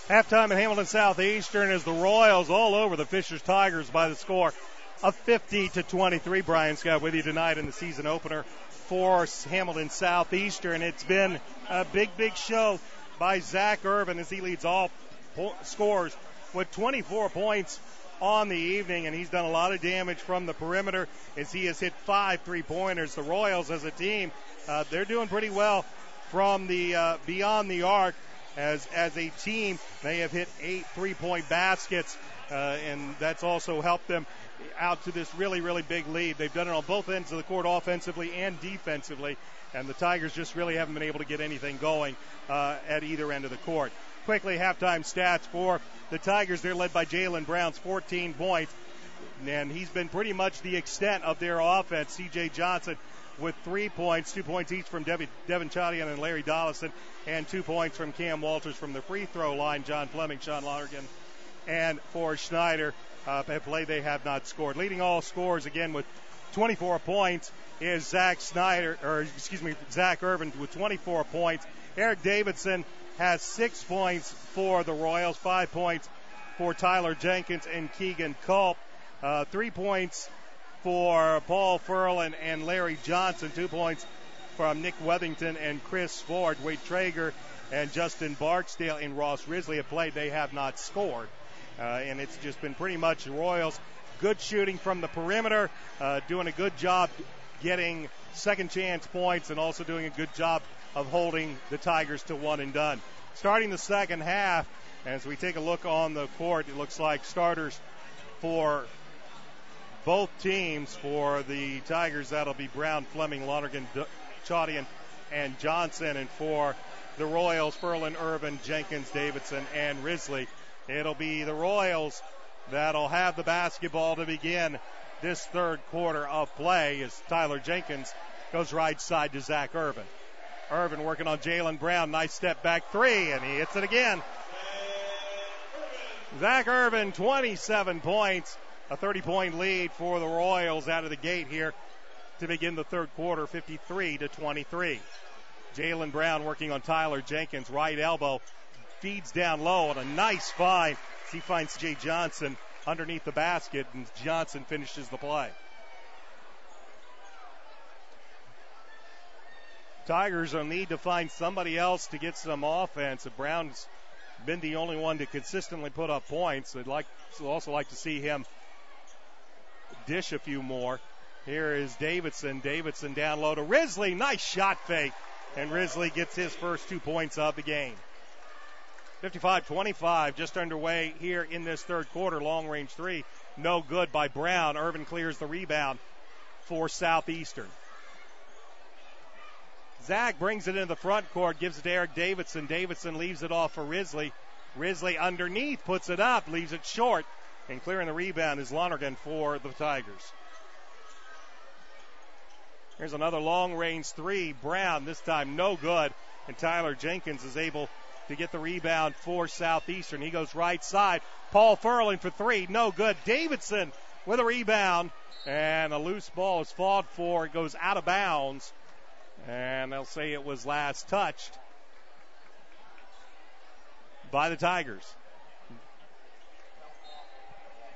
Halftime at Hamilton Southeastern is the Royals all over the Fishers Tigers by the score of 50-23. Brian Scott with you tonight in the season opener for Hamilton Southeastern. It's been a big show by Zach Irvin as he leads all scores with 24 points on the evening, and he's done a lot of damage from the perimeter as he has hit 5 3-pointers. The Royals as a team, they're doing pretty well from the beyond the arc. As a team, they have hit 8 3-point baskets, and that's also helped them out to this really big lead. They've done it on both ends of the court, offensively and defensively, and the Tigers just really haven't been able to get anything going at either end of the court. Quickly, halftime stats for the Tigers. They're led by Jalen Brown's 14 points, and he's been pretty much the extent of their offense. C.J. Johnson with 3 points, 2 points each from Devin Chadian and Larry Dollison, and 2 points from Cam Walters from the free throw line. John Fleming, Sean Lonergan, and for Schneider have played. They have not scored. Leading all scores again with 24 points is Zach Irvin with 24 points. Eric Davidson has 6 points for the Royals, 5 points for Tyler Jenkins and Keegan Culp, 3 points for Paul Furlan and Larry Johnson, 2 points from Nick Wethington and Chris Ford. Wade Traeger and Justin Barksdale and Ross Risley have played. They have not scored. And it's just been pretty much the Royals. Good shooting from the perimeter, doing a good job getting second chance points, and also doing a good job of holding the Tigers to one and done. Starting the second half, as we take a look on the court, it looks like starters for both teams. For the Tigers, that'll be Brown, Fleming, Lonergan, Chadian, and Johnson. And for the Royals, Furlan, Irvin, Jenkins, Davidson, and Risley. It'll be the Royals that'll have the basketball to begin this third quarter of play as Tyler Jenkins goes right side to Zach Irvin. Irvin working on Jalen Brown. Nice step back three, and he hits it again. Zach Irvin, 27 points. A 30-point lead for the Royals out of the gate here to begin the third quarter, 53-23. Jalen Brown working on Tyler Jenkins, right elbow, feeds down low, and a nice find. He finds Jay Johnson underneath the basket, and Johnson finishes the play. Tigers will need to find somebody else to get some offense. Brown's been the only one to consistently put up points. They'd also like to see him dish a few more. Here is Davidson. Davidson down low to Risley. Nice shot fake. And Risley gets his first 2 points of the game. 55-25, just underway here in this third quarter. Long range three, no good by Brown. Irvin clears the rebound for Southeastern. Zach brings it into the front court, gives it to Eric Davidson. Davidson leaves it off for Risley. Risley underneath, puts it up, leaves it short. And clearing the rebound is Lonergan for the Tigers. Here's another long-range three. Brown, this time no good. And Tyler Jenkins is able to get the rebound for Southeastern. He goes right side. Paul Furlan for three, no good. Davidson with a rebound. And a loose ball is fought for. It goes out of bounds. And they'll say it was last touched by the Tigers.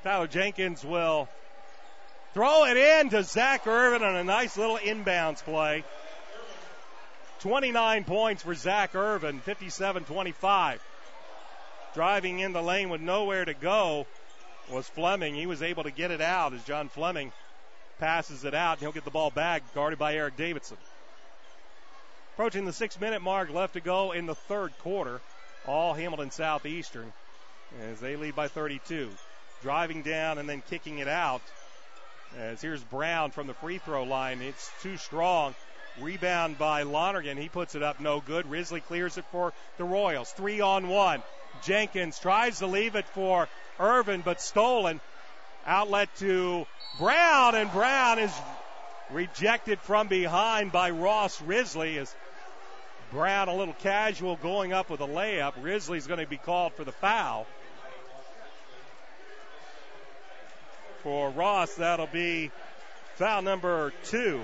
Tyler Jenkins will throw it in to Zach Irvin on a nice little inbounds play. 29 points for Zach Irvin, 57-25. Driving in the lane with nowhere to go was Fleming. He was able to get it out as John Fleming passes it out. He'll get the ball back, guarded by Eric Davidson. Approaching the 6-minute mark, left to go in the third quarter. All Hamilton Southeastern as they lead by 32. Driving down and then kicking it out. As here's Brown from the free throw line. It's too strong. Rebound by Lonergan. He puts it up, no good. Risley clears it for the Royals. 3-on-1. Jenkins tries to leave it for Irvin, but stolen. Outlet to Brown, and Brown is rejected from behind by Ross Risley. As Brown a little casual going up with a layup. Risley's going to be called for the foul. For Ross, that'll be foul number 2.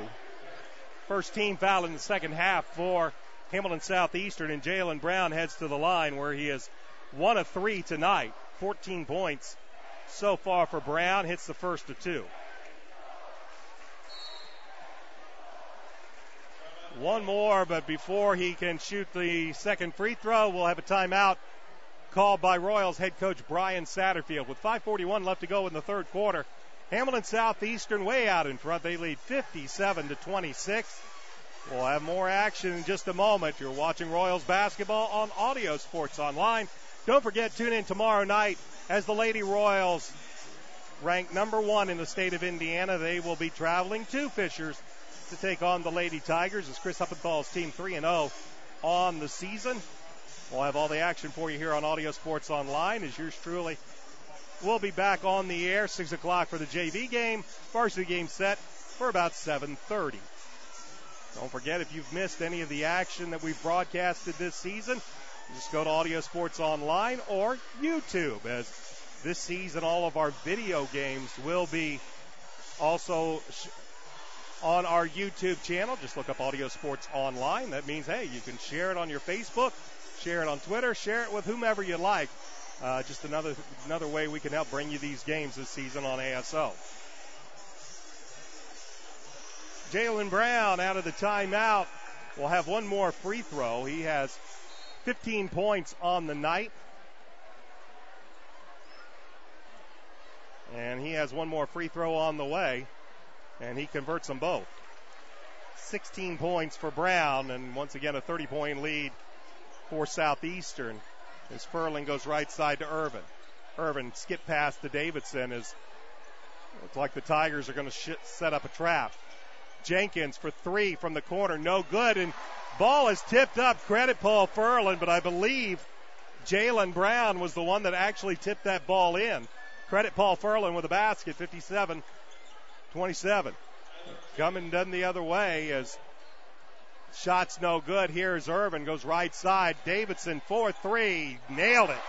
First team foul in the second half for Hamilton Southeastern, and Jalen Brown heads to the line where he is 1 of 3 tonight. 14 points so far for Brown, hits the first of 2. One more, but before he can shoot the second free throw, we'll have a timeout called by Royals head coach Brian Satterfield. With 5:41 left to go in the third quarter, Hamilton Southeastern way out in front. They lead 57-26. We'll have more action in just a moment. You're watching Royals basketball on Audio Sports Online. Don't forget, tune in tomorrow night as the Lady Royals, ranked number 1 in the state of Indiana. They will be traveling to Fishers to take on the Lady Tigers as Chris Huppenthal's team 3-0 on the season. We'll have all the action for you here on Audio Sports Online as yours truly will be back on the air 6 o'clock for the JV game. Varsity game set for about 7:30. Don't forget, if you've missed any of the action that we've broadcasted this season, just go to Audio Sports Online or YouTube, as this season all of our video games will be also on our YouTube channel. Just look up Audio Sports Online. That means, hey, you can share it on your Facebook, share it on Twitter, share it with whomever you like. Just another way we can help bring you these games this season on ASO. Jalen Brown out of the timeout will have one more free throw. He has 15 points on the night. And he has one more free throw on the way, and he converts them both. 16 points for Brown, and once again a 30-point lead for Southeastern as Furling goes right side to Irvin. Irvin skip pass to Davidson as looks like the Tigers are going to set up a trap. Jenkins for 3 from the corner, no good, and ball is tipped up. Credit Paul Furlan, but I believe Jalen Brown was the one that actually tipped that ball in. Credit Paul Furlan with a basket, 57-27. Coming done the other way as shot's no good. Here's Irvin, goes right side. Davidson 4-3, nailed it.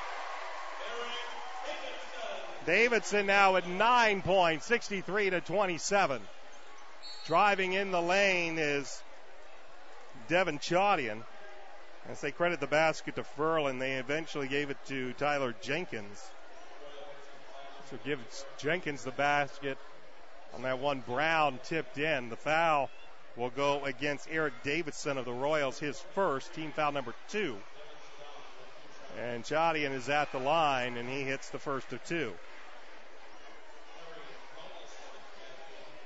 Davidson now at 9 points, 63-27. Driving in the lane is Devin Chaudian. As they credit the basket to Furlan, they eventually gave it to Tyler Jenkins. So give Jenkins the basket on that one. Brown tipped in. The foul will go against Eric Davidson of the Royals, his first, team foul number 2. And Chaudian is at the line, and he hits the first of 2.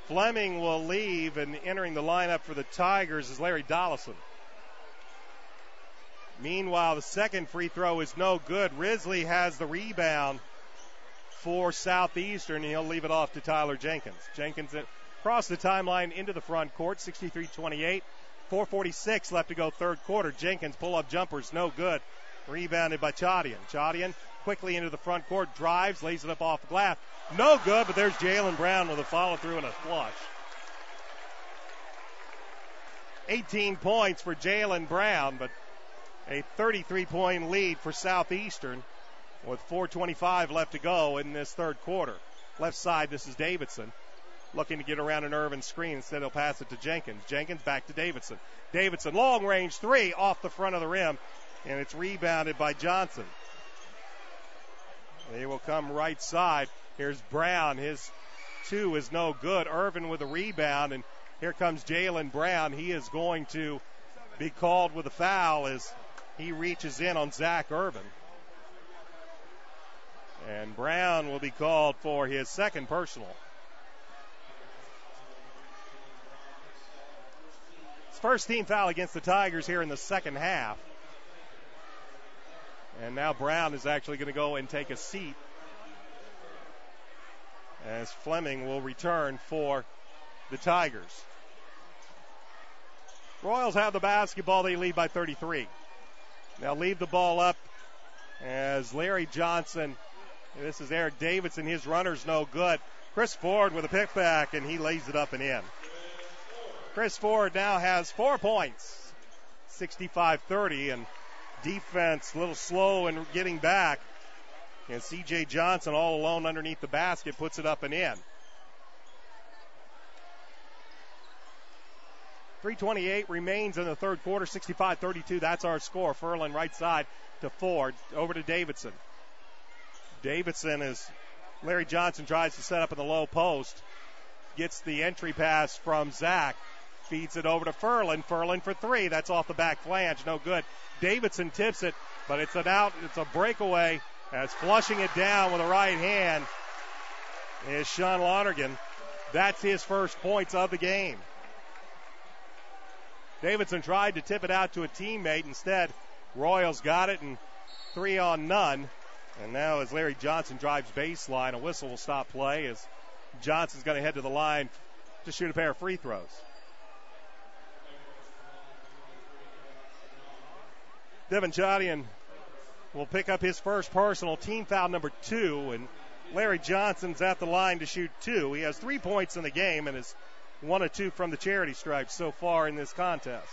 Fleming will leave, and entering the lineup for the Tigers is Larry Dollison. Meanwhile, the second free throw is no good. Risley has the rebound for Southeastern, and he'll leave it off to Tyler Jenkins. Jenkins across the timeline into the front court, 63-28. 4:46 left to go third quarter. Jenkins pull-up jumpers, no good. Rebounded by Chaudian. Chaudian quickly into the front court, drives, lays it up off the glass. No good, but there's Jalen Brown with a follow-through and a flush. 18 points for Jalen Brown, but a 33-point lead for Southeastern with 4:25 left to go in this third quarter. Left side, this is Davidson. Looking to get around an Irvin screen. Instead, he'll pass it to Jenkins. Jenkins back to Davidson. Davidson, long-range 3 off the front of the rim, and it's rebounded by Johnson. They will come right side. Here's Brown. His 2 is no good. Irvin with a rebound, and here comes Jalen Brown. He is going to be called with a foul as he reaches in on Zach Irvin. And Brown will be called for his second personal. His first team foul against the Tigers here in the second half. And now Brown is actually going to go and take a seat as Fleming will return for the Tigers. Royals have the basketball. They lead by 33. Now leave the ball up as Larry Johnson, this is Eric Davidson, his runner's no good. Chris Ford with a pickback, and he lays it up and in. Chris Ford now has 4 points, 65-30, and defense a little slow in getting back. And C.J. Johnson all alone underneath the basket puts it up and in. 3:28 remains in the third quarter, 65-32. That's our score. Furlan right side to Ford, over to Davidson. Davidson, as Larry Johnson tries to set up in the low post, gets the entry pass from Zach, feeds it over to Furlan. Furlan for three. That's off the back flange, no good. Davidson tips it, but it's a breakaway. As flushing it down with the right hand is Sean Lonergan. That's his first points of the game. Davidson tried to tip it out to a teammate. Instead, Royals got it, and 3 on none. And now as Larry Johnson drives baseline, a whistle will stop play as Johnson's going to head to the line to shoot a pair of free throws. Devin Chadian will pick up his first personal, team foul number 2, and Larry Johnson's at the line to shoot 2. He has 3 points in the game and is 1 of 2 from the charity stripe so far in this contest.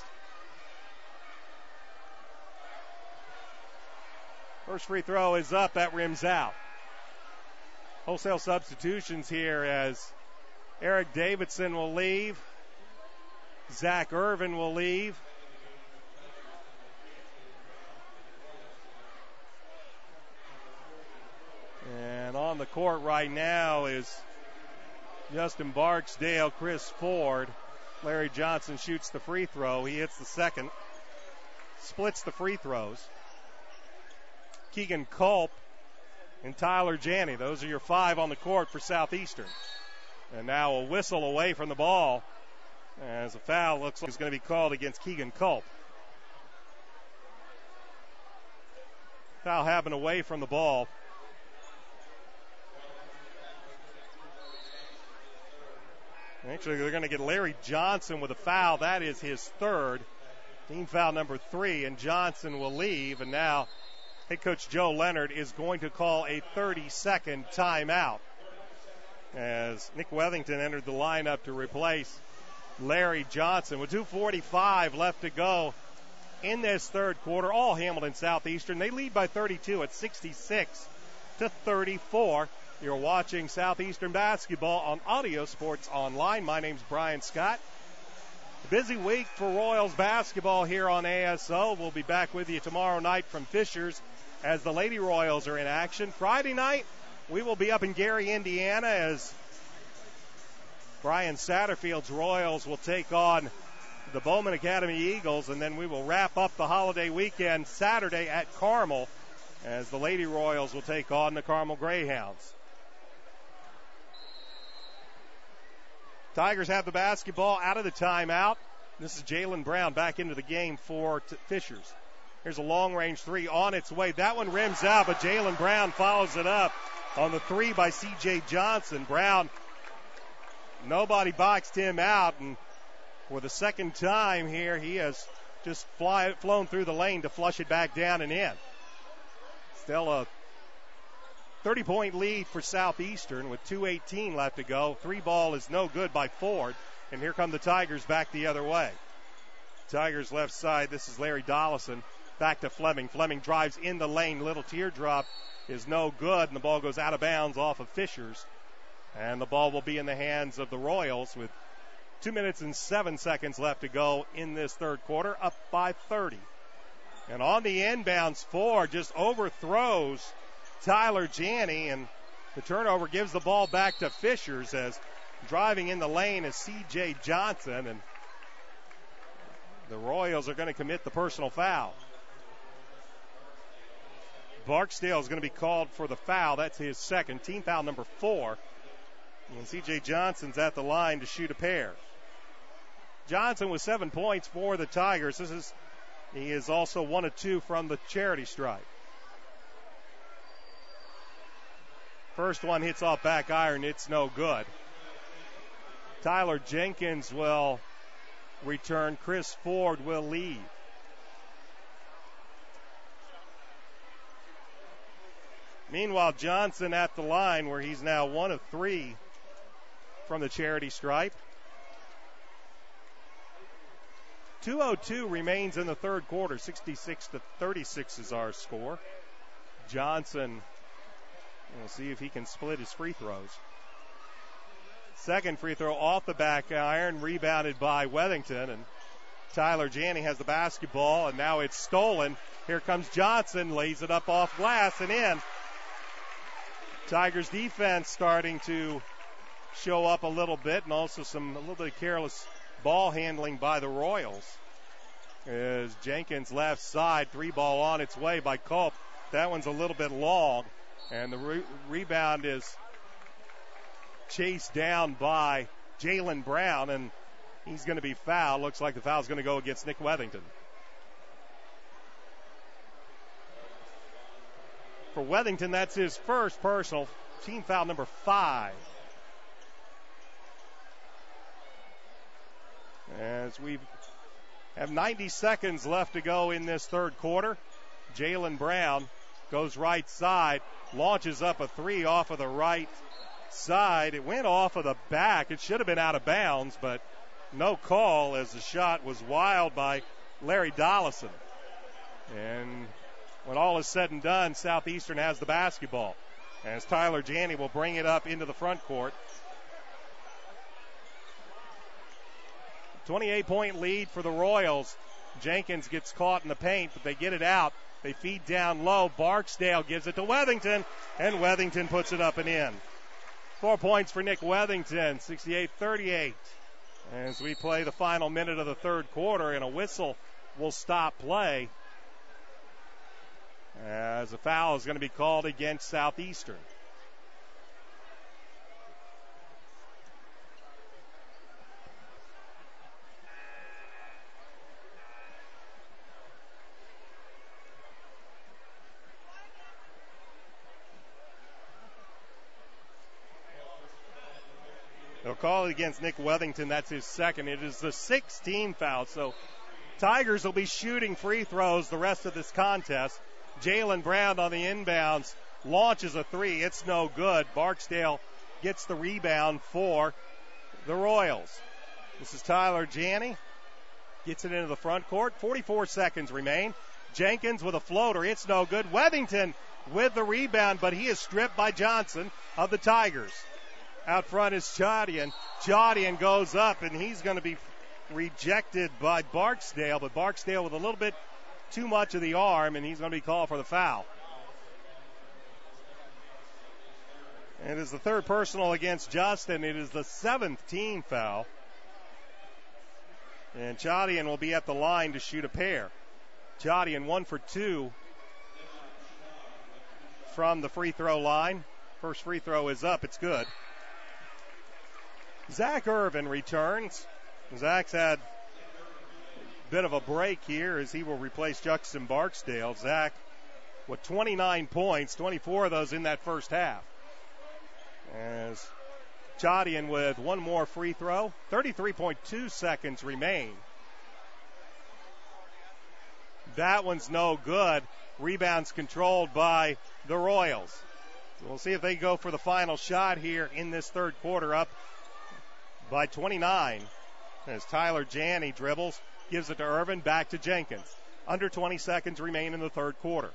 First free throw is up, that rims out. Wholesale substitutions here as Eric Davidson will leave. Zach Irvin will leave. And on the court right now is Justin Barksdale, Chris Ford. Larry Johnson shoots the free throw. He hits the second. Splits the free throws. Keegan Culp and Tyler Janney. Those are your 5 on the court for Southeastern. And now a whistle away from the ball as a foul looks like it's going to be called against Keegan Culp. Foul happened away from the ball. Actually, they're going to get Larry Johnson with a foul. That is his third. Team foul number 3, and Johnson will leave. And now head coach Joe Leonard is going to call a 30-second timeout as Nick Wethington entered the lineup to replace Larry Johnson. With 2:45 left to go in this third quarter, all Hamilton Southeastern. They lead by 32 at 66-34. You're watching Southeastern basketball on Audio Sports Online. My name's Brian Scott. Busy week for Royals basketball here on ASO. We'll be back with you tomorrow night from Fishers as the Lady Royals are in action. Friday night, we will be up in Gary, Indiana, as Brian Satterfield's Royals will take on the Bowman Academy Eagles, and then we will wrap up the holiday weekend Saturday at Carmel as the Lady Royals will take on the Carmel Greyhounds. Tigers have the basketball out of the timeout. This is Jalen Brown back into the game for Fishers. Here's a long-range 3 on its way. That one rims out, but Jalen Brown follows it up on the 3 by C.J. Johnson. Brown, nobody boxed him out, and for the second time here, he has just flown through the lane to flush it back down and in. Still a 30-point lead for Southeastern with 2:18 left to go. 3 ball is no good by Ford, and here come the Tigers back the other way. Tigers left side, this is Larry Dollison. Back to Fleming. Fleming drives in the lane. Little teardrop is no good, and the ball goes out of bounds off of Fishers. And the ball will be in the hands of the Royals with 2 minutes and 7 seconds left to go in this third quarter, up by 30. And on the inbounds, Ford just overthrows Tyler Janney, and the turnover gives the ball back to Fishers as driving in the lane is C.J. Johnson, and the Royals are going to commit the personal foul. Barksdale is going to be called for the foul. That's his second, team foul number 4. And C.J. Johnson's at the line to shoot a pair. Johnson with 7 points for the Tigers. He is also 1 of 2 from the charity stripe. First one hits off back iron. It's no good. Tyler Jenkins will return. Chris Ford will leave. Meanwhile, Johnson at the line where he's now 1 of 3 from the charity stripe. 2:02 remains in the third quarter. 66-36 is our score. Johnson, we'll see if he can split his free throws. Second free throw off the back iron, rebounded by Wethington, and Tyler Janney has the basketball, and now it's stolen. Here comes Johnson, lays it up off glass and in. Tigers defense starting to show up a little bit, and also a little bit of careless ball handling by the Royals. As Jenkins left side, 3-ball on its way by Culp. That one's a little bit long, and the rebound is chased down by Jalen Brown, and he's going to be fouled. Looks like the foul's going to go against Nick Wethington. For Wethington, that's his first personal, team foul number 5. As we have 90 seconds left to go in this third quarter, Jalen Brown goes right side, launches up a 3 off of the right side. It went off of the back. It should have been out of bounds, but no call as the shot was wild by Larry Dollison. And when all is said and done, Southeastern has the basketball, as Tyler Janney will bring it up into the front court. 28-point lead for the Royals. Jenkins gets caught in the paint, but they get it out. They feed down low. Barksdale gives it to Wethington, and Wethington puts it up and in. 4 points for Nick Wethington, 68-38. As we play the final minute of the third quarter, and a whistle will stop play, as a foul is going to be called against Southeastern. They'll call it against Nick Wethington. That's his second. It is the 6th team foul. So Tigers will be shooting free throws the rest of this contest. Jalen Brown on the inbounds launches a 3. It's no good. Barksdale gets the rebound for the Royals. This is Tyler Janney. Gets it into the front court. 44 seconds remain. Jenkins with a floater. It's no good. Wethington with the rebound, but he is stripped by Johnson of the Tigers. Out front is Chadian. Chadian goes up, and he's going to be rejected by Barksdale, but Barksdale with a little bit too much of the arm, and he's going to be called for the foul. It is the third personal against Justin. It is the 7th team foul. And Chadian will be at the line to shoot a pair. Chadian 1 for 2 from the free throw line. First free throw is up. It's good. Zach Irvin returns. Zach's had a bit of a break here as he will replace Justin Barksdale. Zach with 29 points, 24 of those in that first half. As Chadian with one more free throw. 33.2 seconds remain. That one's no good. Rebounds controlled by the Royals. We'll see if they go for the final shot here in this third quarter, up by 29, as Tyler Janney dribbles, gives it to Irvin, back to Jenkins. Under 20 seconds remain in the third quarter.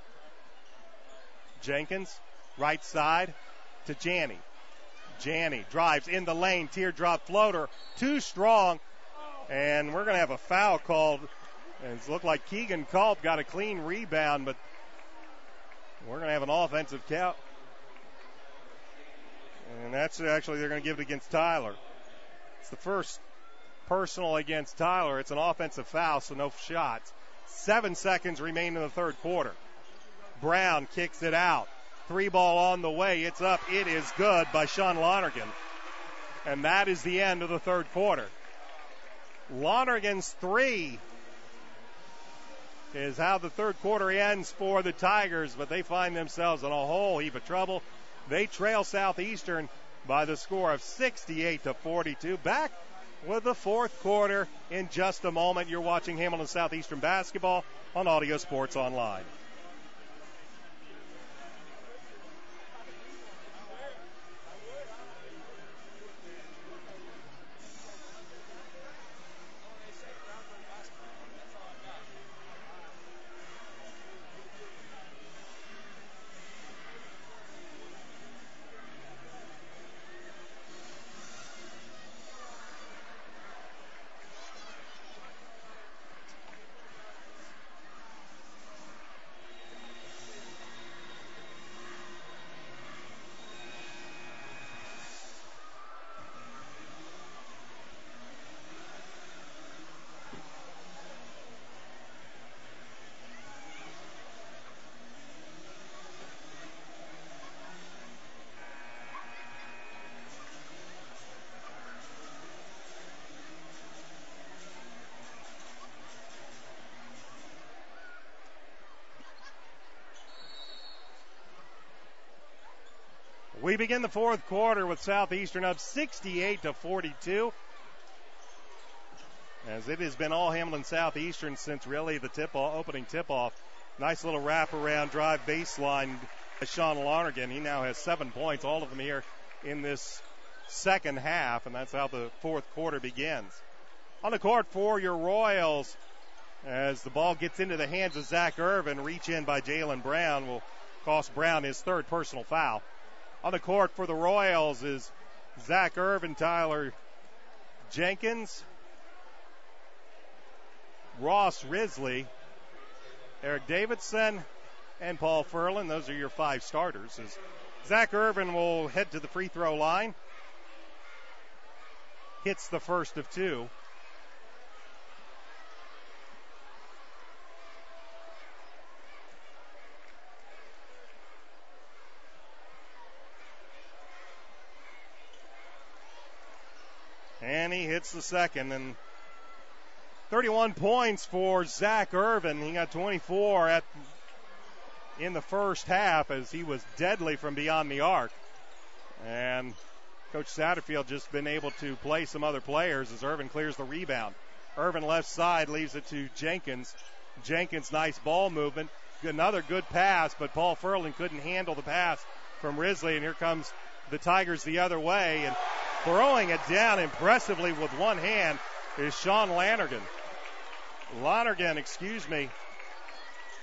Jenkins, right side to Janney. Janney drives in the lane, teardrop floater, too strong, and we're going to have a foul called. And it looked like Keegan Culp got a clean rebound, but we're going to have an offensive count. And that's actually, they're going to give it against Tyler. It's the first personal against Tyler. It's an offensive foul, so no shots. 7 seconds remain in the third quarter. Brown kicks it out. 3-ball on the way. It's up. It is good by Sean Lonergan. And that is the end of the third quarter. Lonergan's 3 is how the third quarter ends for the Tigers, but they find themselves in a whole heap of trouble. They trail Southeastern by the score of 68-42. Back with the fourth quarter in just a moment. You're watching Hamilton Southeastern basketball on Audio Sports Online. We begin the fourth quarter with Southeastern up 68-42. As it has been all Hamilton Southeastern since really the opening tip-off. Nice little wraparound drive baseline by Sean Lonergan. He now has 7 points, all of them here in this second half, and that's how the fourth quarter begins. On the court for your Royals, as the ball gets into the hands of Zach Irvin, reach in by Jalen Brown will cost Brown his third personal foul. On the court for the Royals is Zach Irvin, Tyler Jenkins, Ross Risley, Eric Davidson, and Paul Furlan. Those are your 5 starters. As Zach Irvin will head to the free throw line. Hits the first of 2. And he hits the second. And 31 points for Zach Irvin. He got 24 in the first half as he was deadly from beyond the arc. And Coach Satterfield just been able to play some other players as Irvin clears the rebound. Irvin left side leaves it to Jenkins. Jenkins, nice ball movement. Another good pass, but Paul Furlan couldn't handle the pass from Risley. And here comes the Tigers the other way. And throwing it down impressively with one hand is Sean Lonergan.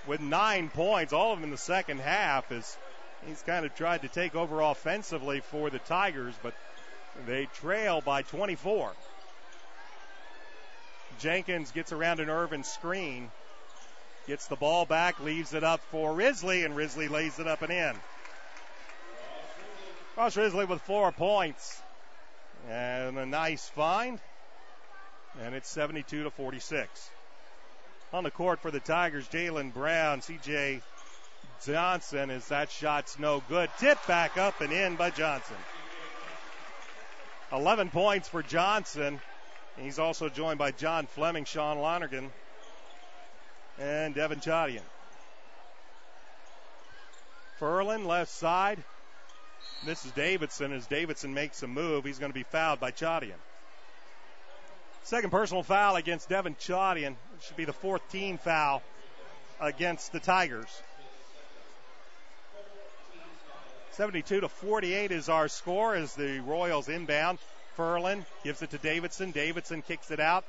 With 9 points, all of them in the second half, as he's kind of tried to take over offensively for the Tigers, but they trail by 24. Jenkins gets around an Irvin screen, gets the ball back, leaves it up for Risley, and Risley lays it up and in. Ross Risley with 4 points, and a nice find, and it's 72-46. On the court for the Tigers, Jalen Brown, C.J. Johnson, as that shot's no good. Tip back up and in by Johnson. 11 points for Johnson. He's also joined by John Fleming, Sean Lonergan, and Devin Chadian. Furlan, left side. This is Davidson. As Davidson makes a move, he's going to be fouled by Chadian. Second personal foul against Devin Chadian. It should be the 4th team foul against the Tigers. 72-48 is our score as the Royals inbound. Furlan gives it to Davidson. Davidson kicks it out.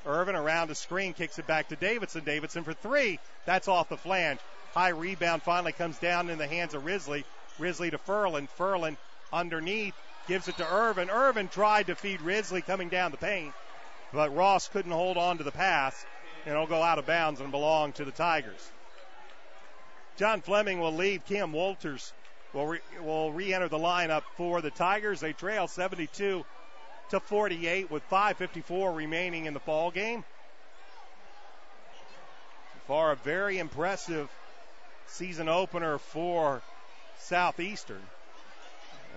Irvin around the screen, kicks it back to Davidson. Davidson for 3. That's off the flange. High rebound finally comes down in the hands of Risley. Risley to Furlan. Furlan underneath. Gives it to Irvin. Irvin tried to feed Risley coming down the paint, but Ross couldn't hold on to the pass, and it'll go out of bounds and belong to the Tigers. John Fleming will leave. Cam Walters will re-enter the lineup for the Tigers. They trail 72-48 with 5:54 remaining in the ball game. So far, a very impressive season opener for Southeastern.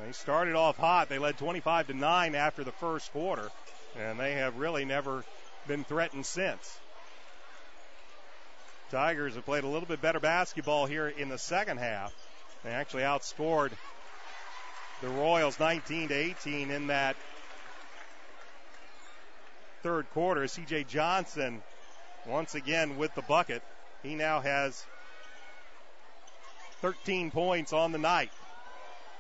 They started off hot. They led 25-9 after the first quarter, and they have really never been threatened since. Tigers have played a little bit better basketball here in the second half. They actually outscored the Royals 19-18 in that third quarter. C.J. Johnson once again with the bucket. He now has 13 points on the night.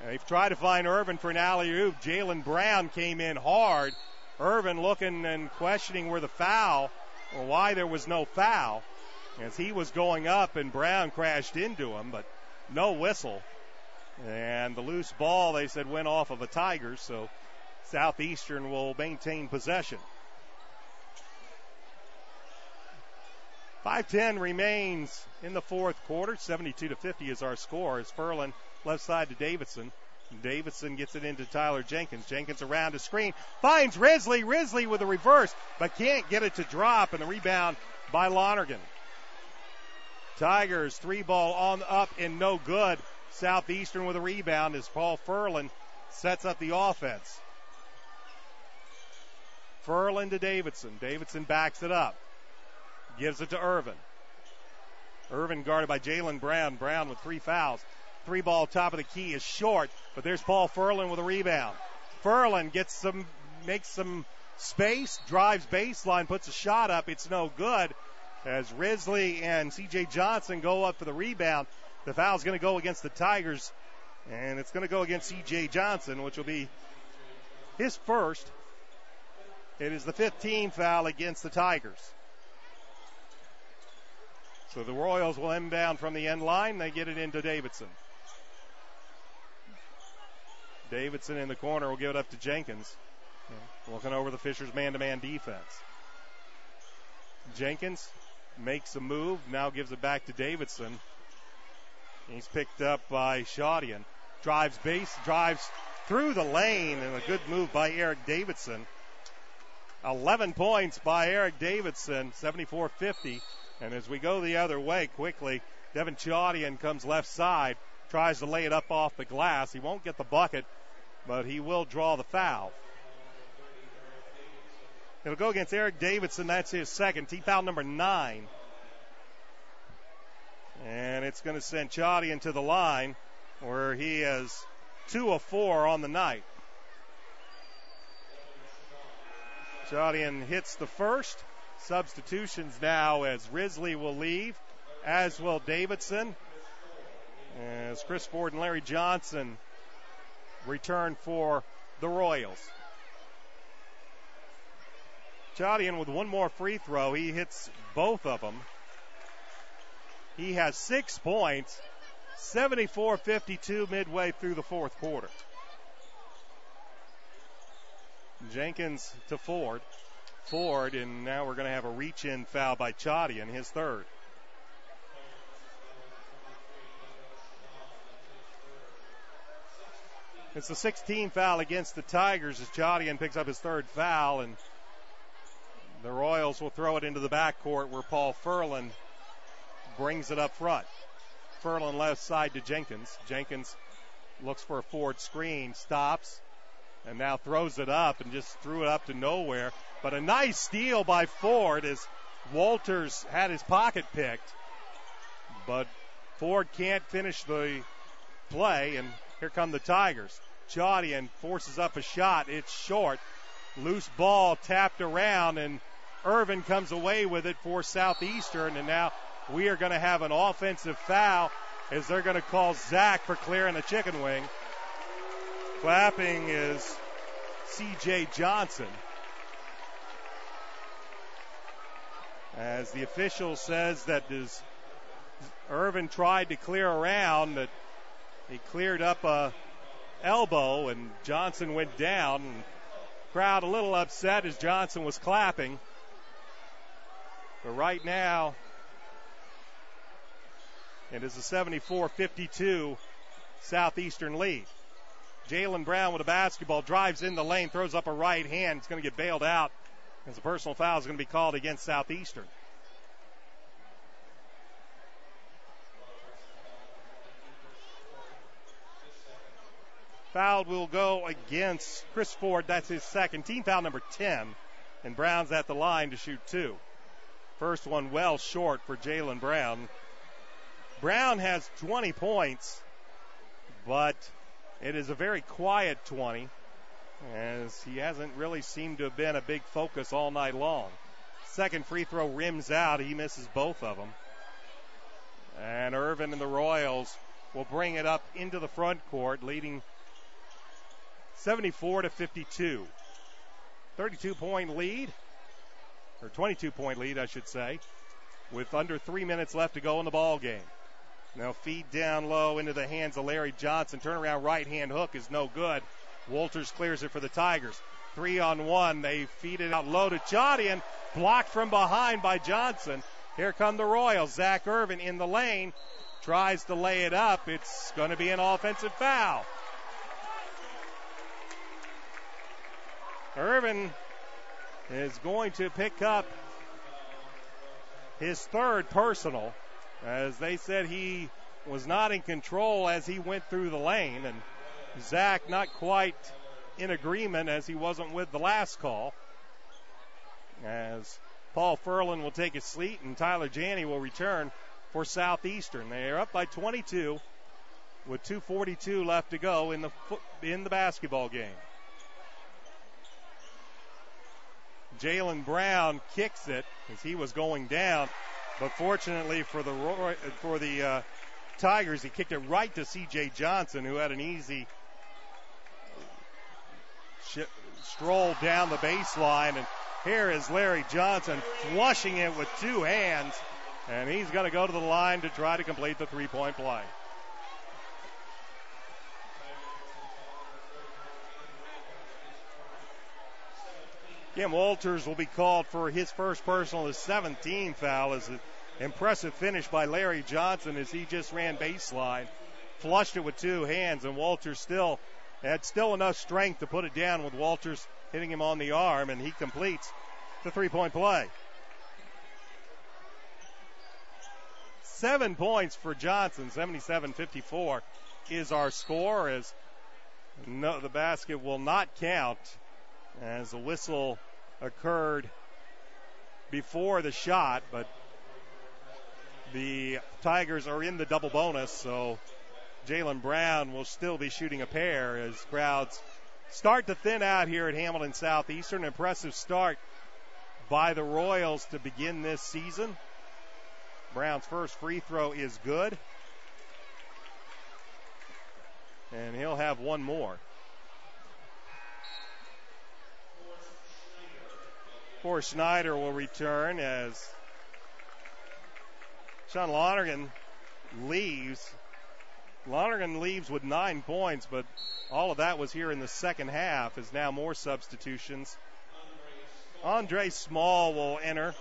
They've tried to find Irvin for an alley-oop. Jalen Brown came in hard. Irvin looking and questioning where the foul, or why there was no foul, as he was going up and Brown crashed into him, but no whistle. And the loose ball, they said, went off of a Tigers, so Southeastern will maintain possession. 5:10 remains in the fourth quarter. 72-50 is our score as Furlan left side to Davidson. Davidson gets it into Tyler Jenkins. Jenkins around the screen. Finds Risley. Risley with a reverse, but can't get it to drop, and the rebound by Lonergan. Tigers 3-ball on up and no good. Southeastern with a rebound as Paul Furlan sets up the offense. Furlan to Davidson. Davidson backs it up. Gives it to Irvin. Irvin guarded by Jalen Brown. Brown with 3 fouls. Three-ball top of the key is short, but there's Paul Furlan with a rebound. Furlan makes some space, drives baseline, puts a shot up. It's no good as Risley and C.J. Johnson go up for the rebound. The foul's going to go against the Tigers, and it's going to go against C.J. Johnson, which will be his first. It is the 15th foul against the Tigers. So the Royals will inbound from the end line. They get it into Davidson. Davidson in the corner will give it up to Jenkins. Looking over the Fishers man-to-man defense. Jenkins makes a move, now gives it back to Davidson. He's picked up by Shaudian. Drives through the lane, and a good move by Eric Davidson. 11 points by Eric Davidson, 74-50. And as we go the other way quickly, Devin Shaudian comes left side, tries to lay it up off the glass. He won't get the bucket, but he will draw the foul. It'll go against Eric Davidson. That's his second. Team foul number 9. And it's going to send Shaudian to the line where he is 2 of 4 on the night. Shaudian hits the first. Substitutions now as Risley will leave, as will Davidson, as Chris Ford and Larry Johnson return for the Royals. Shaudian with one more free throw. He hits both of them. He has 6 points, 74-52 midway through the fourth quarter. Jenkins to Ford. And now we're going to have a reach-in foul by Shaudian, his third. It's the 16th foul against the Tigers as Shaudian picks up his third foul, and the Royals will throw it into the backcourt where Paul Furlan brings it up front. Furlan left side to Jenkins. Jenkins looks for a Ford screen, stops, and now throws it up and just threw it up to nowhere. But a nice steal by Ford as Walters had his pocket picked. But Ford can't finish the play, and here come the Tigers. Shaudian forces up a shot. It's short. Loose ball tapped around, and Irvin comes away with it for Southeastern. And now we are going to have an offensive foul as they're going to call Zach for clearing the chicken wing. Clapping is C.J. Johnson. As the official says that Irvin tried to clear around, that he cleared up a elbow and Johnson went down. And crowd a little upset as Johnson was clapping. But right now, it is a 74-52 Southeastern lead. Jalen Brown with a basketball, drives in the lane, throws up a right hand. It's going to get bailed out as a personal foul is going to be called against Southeastern. Foul will go against Chris Ford. That's his second. Team foul number 10. And Brown's at the line to shoot 2. First one well short for Jalen Brown. Brown has 20 points, but it is a very quiet 20, as he hasn't really seemed to have been a big focus all night long. Second free throw rims out. He misses both of them. And Irvin and the Royals will bring it up into the front court, leading 74-52. 32-point lead, or 22-point lead, I should say, with under 3 minutes left to go in the ball game. Now feed down low into the hands of Larry Johnson. Turnaround right-hand hook is no good. Walters clears it for the Tigers. 3-on-1. They feed it out low to Shaudian. Blocked from behind by Johnson. Here come the Royals. Zach Irvin in the lane. Tries to lay it up. It's going to be an offensive foul. Irvin is going to pick up his third personal, as they said he was not in control as he went through the lane, and Zach not quite in agreement as he wasn't with the last call. As Paul Furlan will take his seat and Tyler Janney will return for Southeastern. They are up by 22. with 2:42 left to go in the basketball game. Jalen Brown kicks it as he was going down, but fortunately for the Tigers, he kicked it right to C.J. Johnson, who had an easy stroll down the baseline. And here is Larry Johnson flushing it with two hands, and he's going to go to the line to try to complete the three-point play. Kim Walters will be called for his first personal, his 17th foul. As an impressive finish by Larry Johnson as he just ran baseline, flushed it with two hands, and Walters had enough strength to put it down with Walters hitting him on the arm, and he completes the three-point play. 7 points for Johnson, 77-54 is our score, as the basket will not count as the whistle occurred before the shot, but the Tigers are in the double bonus, so Jalen Brown will still be shooting a pair as crowds start to thin out here at Hamilton Southeastern. Impressive start by the Royals to begin this season. Brown's first free throw is good, and he'll have one more. Forrest Schneider will return as Sean Lonergan leaves. Lonergan leaves with 9 points, but all of that was here in the second half, as now more substitutions. Andre Small will enter.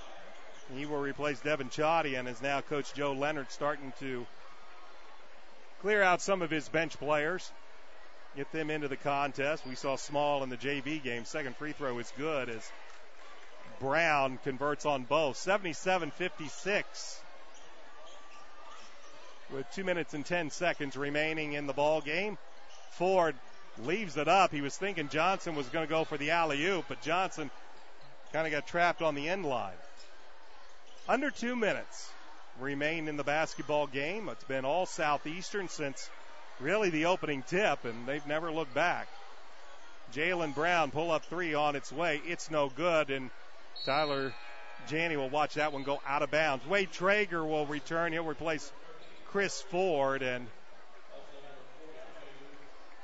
He will replace Devin Chaudy, and is now Coach Joe Leonard starting to clear out some of his bench players, get them into the contest. We saw Small in the JV game. Second free throw is good as Brown converts on both. 77-56 with 2 minutes and 10 seconds remaining in the ball game. Ford leaves it up. He was thinking Johnson was going to go for the alley-oop, but Johnson kind of got trapped on the end line. Under 2 minutes remain in the basketball game. It's been all Southeastern since really the opening tip, and they've never looked back. Jalen Brown pull-up three on its way. It's no good, and Tyler Janney will watch that one go out of bounds. Wade Traeger will return. He'll replace Chris Ford, and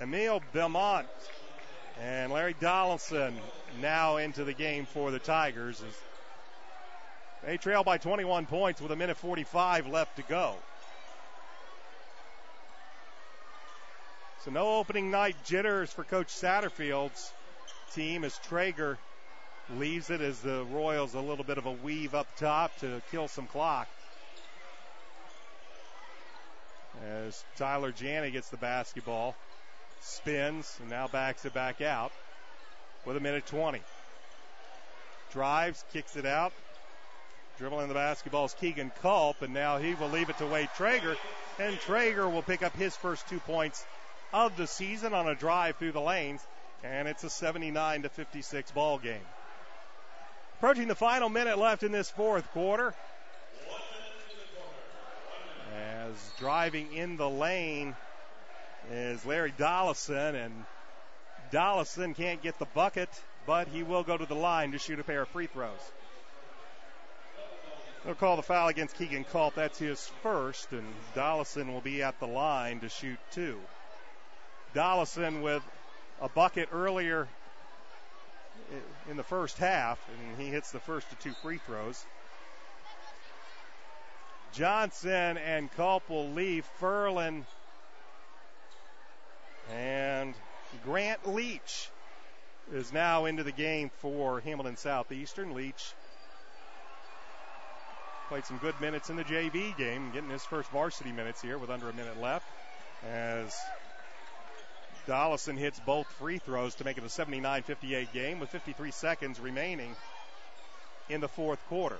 Emil Belmont and Larry Donaldson now into the game for the Tigers. They trail by 21 points with 1:45 left to go. So no opening night jitters for Coach Satterfield's team as Traeger leaves it, as the Royals a little bit of a weave up top to kill some clock. As Tyler Janney gets the basketball, spins, and now backs it back out with 1:20. Drives, kicks it out. Dribbling the basketball is Keegan Culp, and now he will leave it to Wade Traeger, and Traeger will pick up his first 2 points of the season on a drive through the lanes, and it's a 79-56 ball game. Approaching the final minute left in this fourth quarter, as driving in the lane is Larry Dollison, and Dollison can't get the bucket, but he will go to the line to shoot a pair of free throws. They'll call the foul against Keegan Culp. That's his first, and Dollison will be at the line to shoot two. Dollison with a bucket earlier in the first half, and he hits the first of two free throws. Johnson and Culp will leave. Furlan and Grant Leach is now into the game for Hamilton Southeastern. Leach played some good minutes in the JV game, getting his first varsity minutes here with under a minute left, as Dollison hits both free throws to make it a 79-58 game with 53 seconds remaining in the fourth quarter.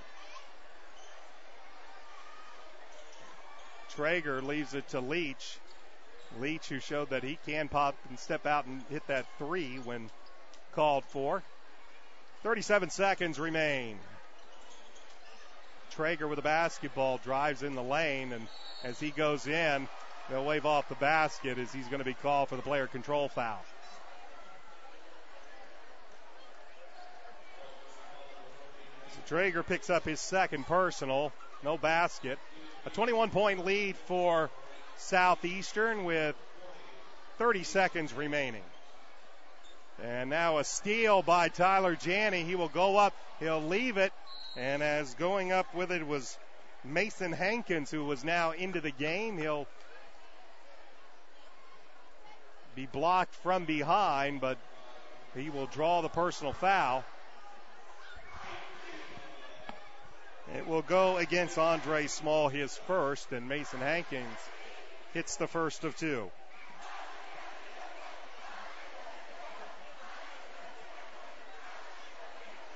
Traeger leaves it to Leach. Leach, who showed that he can pop and step out and hit that three when called for. 37 seconds remain. Traeger with the basketball drives in the lane, and as he goes in, They'll wave off the basket as he's going to be called for the player control foul. So Traeger picks up his second personal. No basket. A 21-point lead for Southeastern with 30 seconds remaining. And now a steal by Tyler Janney. He will go up. He'll leave it. And as going up with it was Mason Hankins, who was now into the game. He'll be blocked from behind, but he will draw the personal foul. It will go against Andre Small, his first, and Mason Hankins hits the first of two.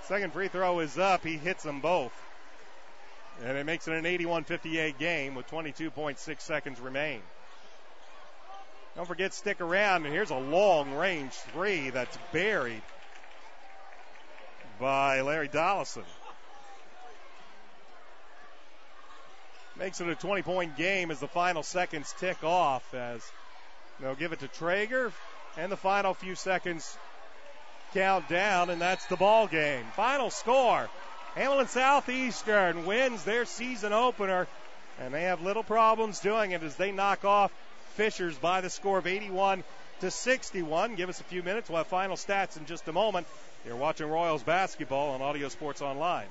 Second free throw is up. He hits them both. And it makes it an 81-58 game with 22.6 seconds remain. Don't forget, stick around, and here's a long-range three that's buried by Larry Dollison. Makes it a 20-point game as the final seconds tick off, as they'll give it to Traeger, and the final few seconds count down, and that's the ball game. Final score, Hamilton Southeastern wins their season opener, and they have little problems doing it as they knock off Fishers by the score of 81-61. Give us a few minutes. We'll have final stats in just a moment. You're watching Royals basketball on Audio Sports Online.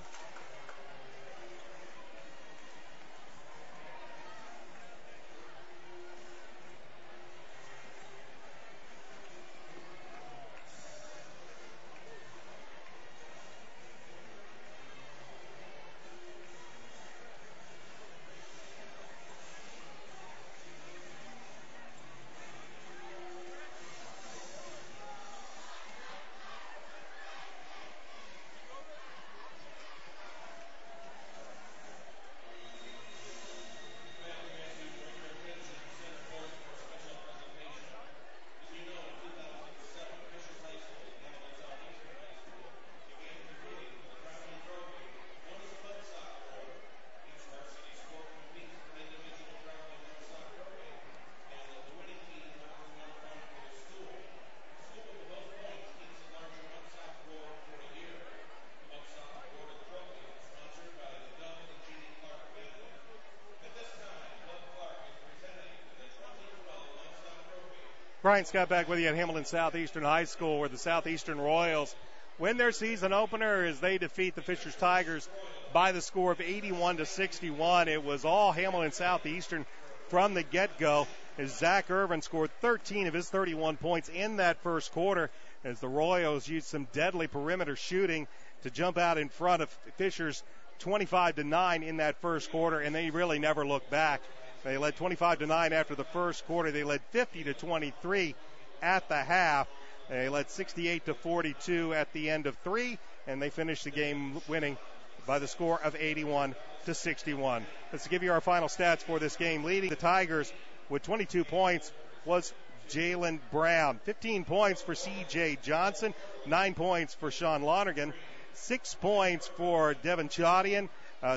Brian Scott back with you at Hamilton Southeastern High School, where the Southeastern Royals win their season opener as they defeat the Fishers Tigers by the score of 81-61. It was all Hamilton Southeastern from the get-go as Zach Irvin scored 13 of his 31 points in that first quarter as the Royals used some deadly perimeter shooting to jump out in front of Fishers 25-9 in that first quarter, and they really never looked back. They led 25-9 after the first quarter. They led 50-23 at the half. They led 68-42 at the end of three, and they finished the game winning by the score of 81-61. Let's give you our final stats for this game. Leading the Tigers with 22 points was Jalen Brown. 15 points for C.J. Johnson. 9 points for Sean Lonergan. 6 points for Devin Chaudian.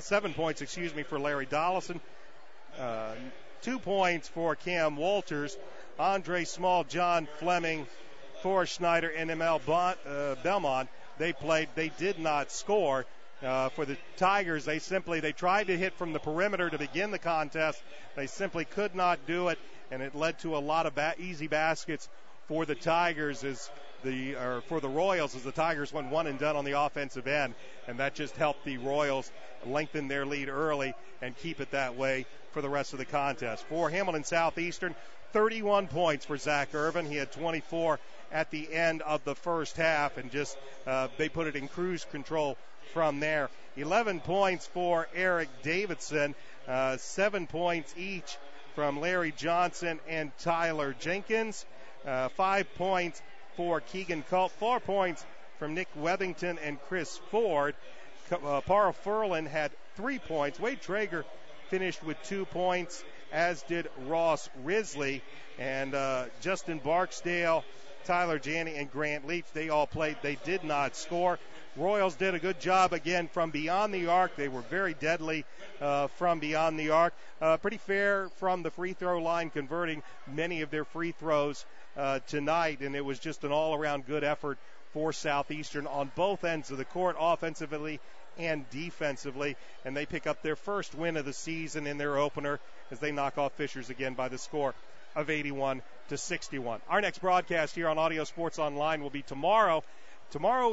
7 points, for Larry Dollison. 2 points for Cam Walters. Andre Small, John Fleming, Forrest Schneider, and ML Belmont. They played. They did not score. For the Tigers, they tried to hit from the perimeter to begin the contest. They simply could not do it, and it led to a lot of easy baskets for the Tigers for the Royals as the Tigers went one and done on the offensive end, and that just helped the Royals lengthen their lead early and keep it that way for the rest of the contest. For Hamilton Southeastern, 31 points for Zach Irvin. He had 24 at the end of the first half, and they put it in cruise control from there. 11 points for Eric Davidson, 7 points each from Larry Johnson and Tyler Jenkins, 5 points for Keegan Culp, 4 points from Nick Wethington and Chris Ford. Parra Furlan had 3 points. Wade Traeger finished with 2 points, as did Ross Risley. And Justin Barksdale, Tyler Janney, and Grant Leach, they all played. They did not score. Royals did a good job again from beyond the arc. They were very deadly from beyond the arc. Pretty fair from the free throw line, converting many of their free throws tonight, and it was just an all-around good effort for Southeastern on both ends of the court, offensively and defensively, and they pick up their first win of the season in their opener as they knock off Fishers again by the score of 81-61. Our next broadcast here on Audio Sports Online will be tomorrow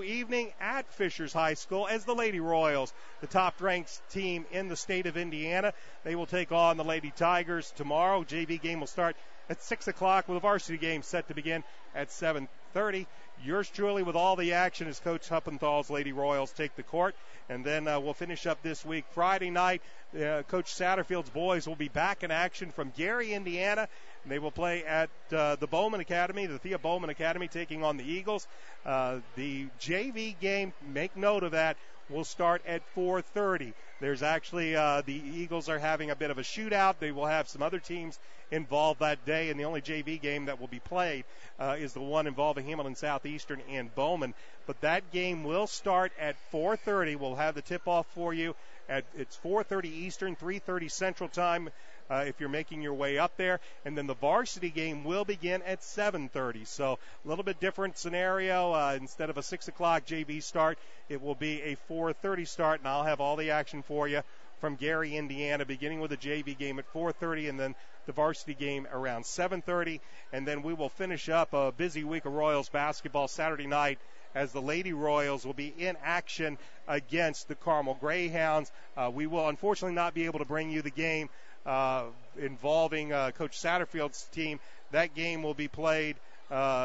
evening at Fishers High School as the Lady Royals, the top-ranked team in the state of Indiana. They will take on the Lady Tigers tomorrow. JV game will start at 6 o'clock with a varsity game set to begin at 7:30. Yours truly with all the action as Coach Huppenthal's Lady Royals take the court. And then we'll finish up this week. Friday night, Coach Satterfield's boys will be back in action from Gary, Indiana. And they will play at the Bowman Academy, the Thea Bowman Academy, taking on the Eagles. The JV game, make note of that, will start at 4:30. There's actually the Eagles are having a bit of a shootout. They will have some other teams involved that day, and the only JV game that will be played is the one involving Hamilton Southeastern and Bowman. But that game will start at 4:30. We'll have the tip-off for you. It's 4:30 Eastern, 3:30 Central Time if you're making your way up there. And then the varsity game will begin at 7:30. So a little bit different scenario. Instead of a 6 o'clock JV start, it will be a 4:30 start, and I'll have all the action for you from Gary, Indiana, beginning with the JV game at 4:30 and then the varsity game around 7:30. And then we will finish up a busy week of Royals basketball Saturday night as the Lady Royals will be in action against the Carmel Greyhounds. We will unfortunately not be able to bring you the game involving Coach Satterfield's team. That game will be played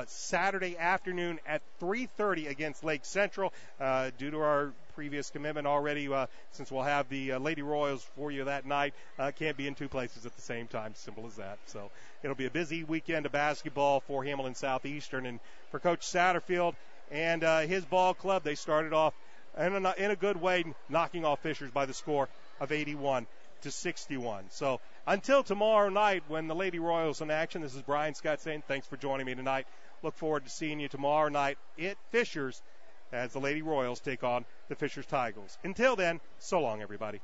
Saturday afternoon at 3:30 against Lake Central. Due to our previous commitment already, since we'll have the Lady Royals for you that night, can't be in two places at the same time. Simple as that. So it'll be a busy weekend of basketball for Hamilton Southeastern. And for Coach Satterfield and his ball club, they started off in a good way, knocking off Fishers by the score of 81-61. So until tomorrow night when the Lady Royals in action, this is Brian Scott saying thanks for joining me tonight. Look forward to seeing you tomorrow night at Fishers as the Lady Royals take on the Fishers Tigers. Until then, so long, everybody.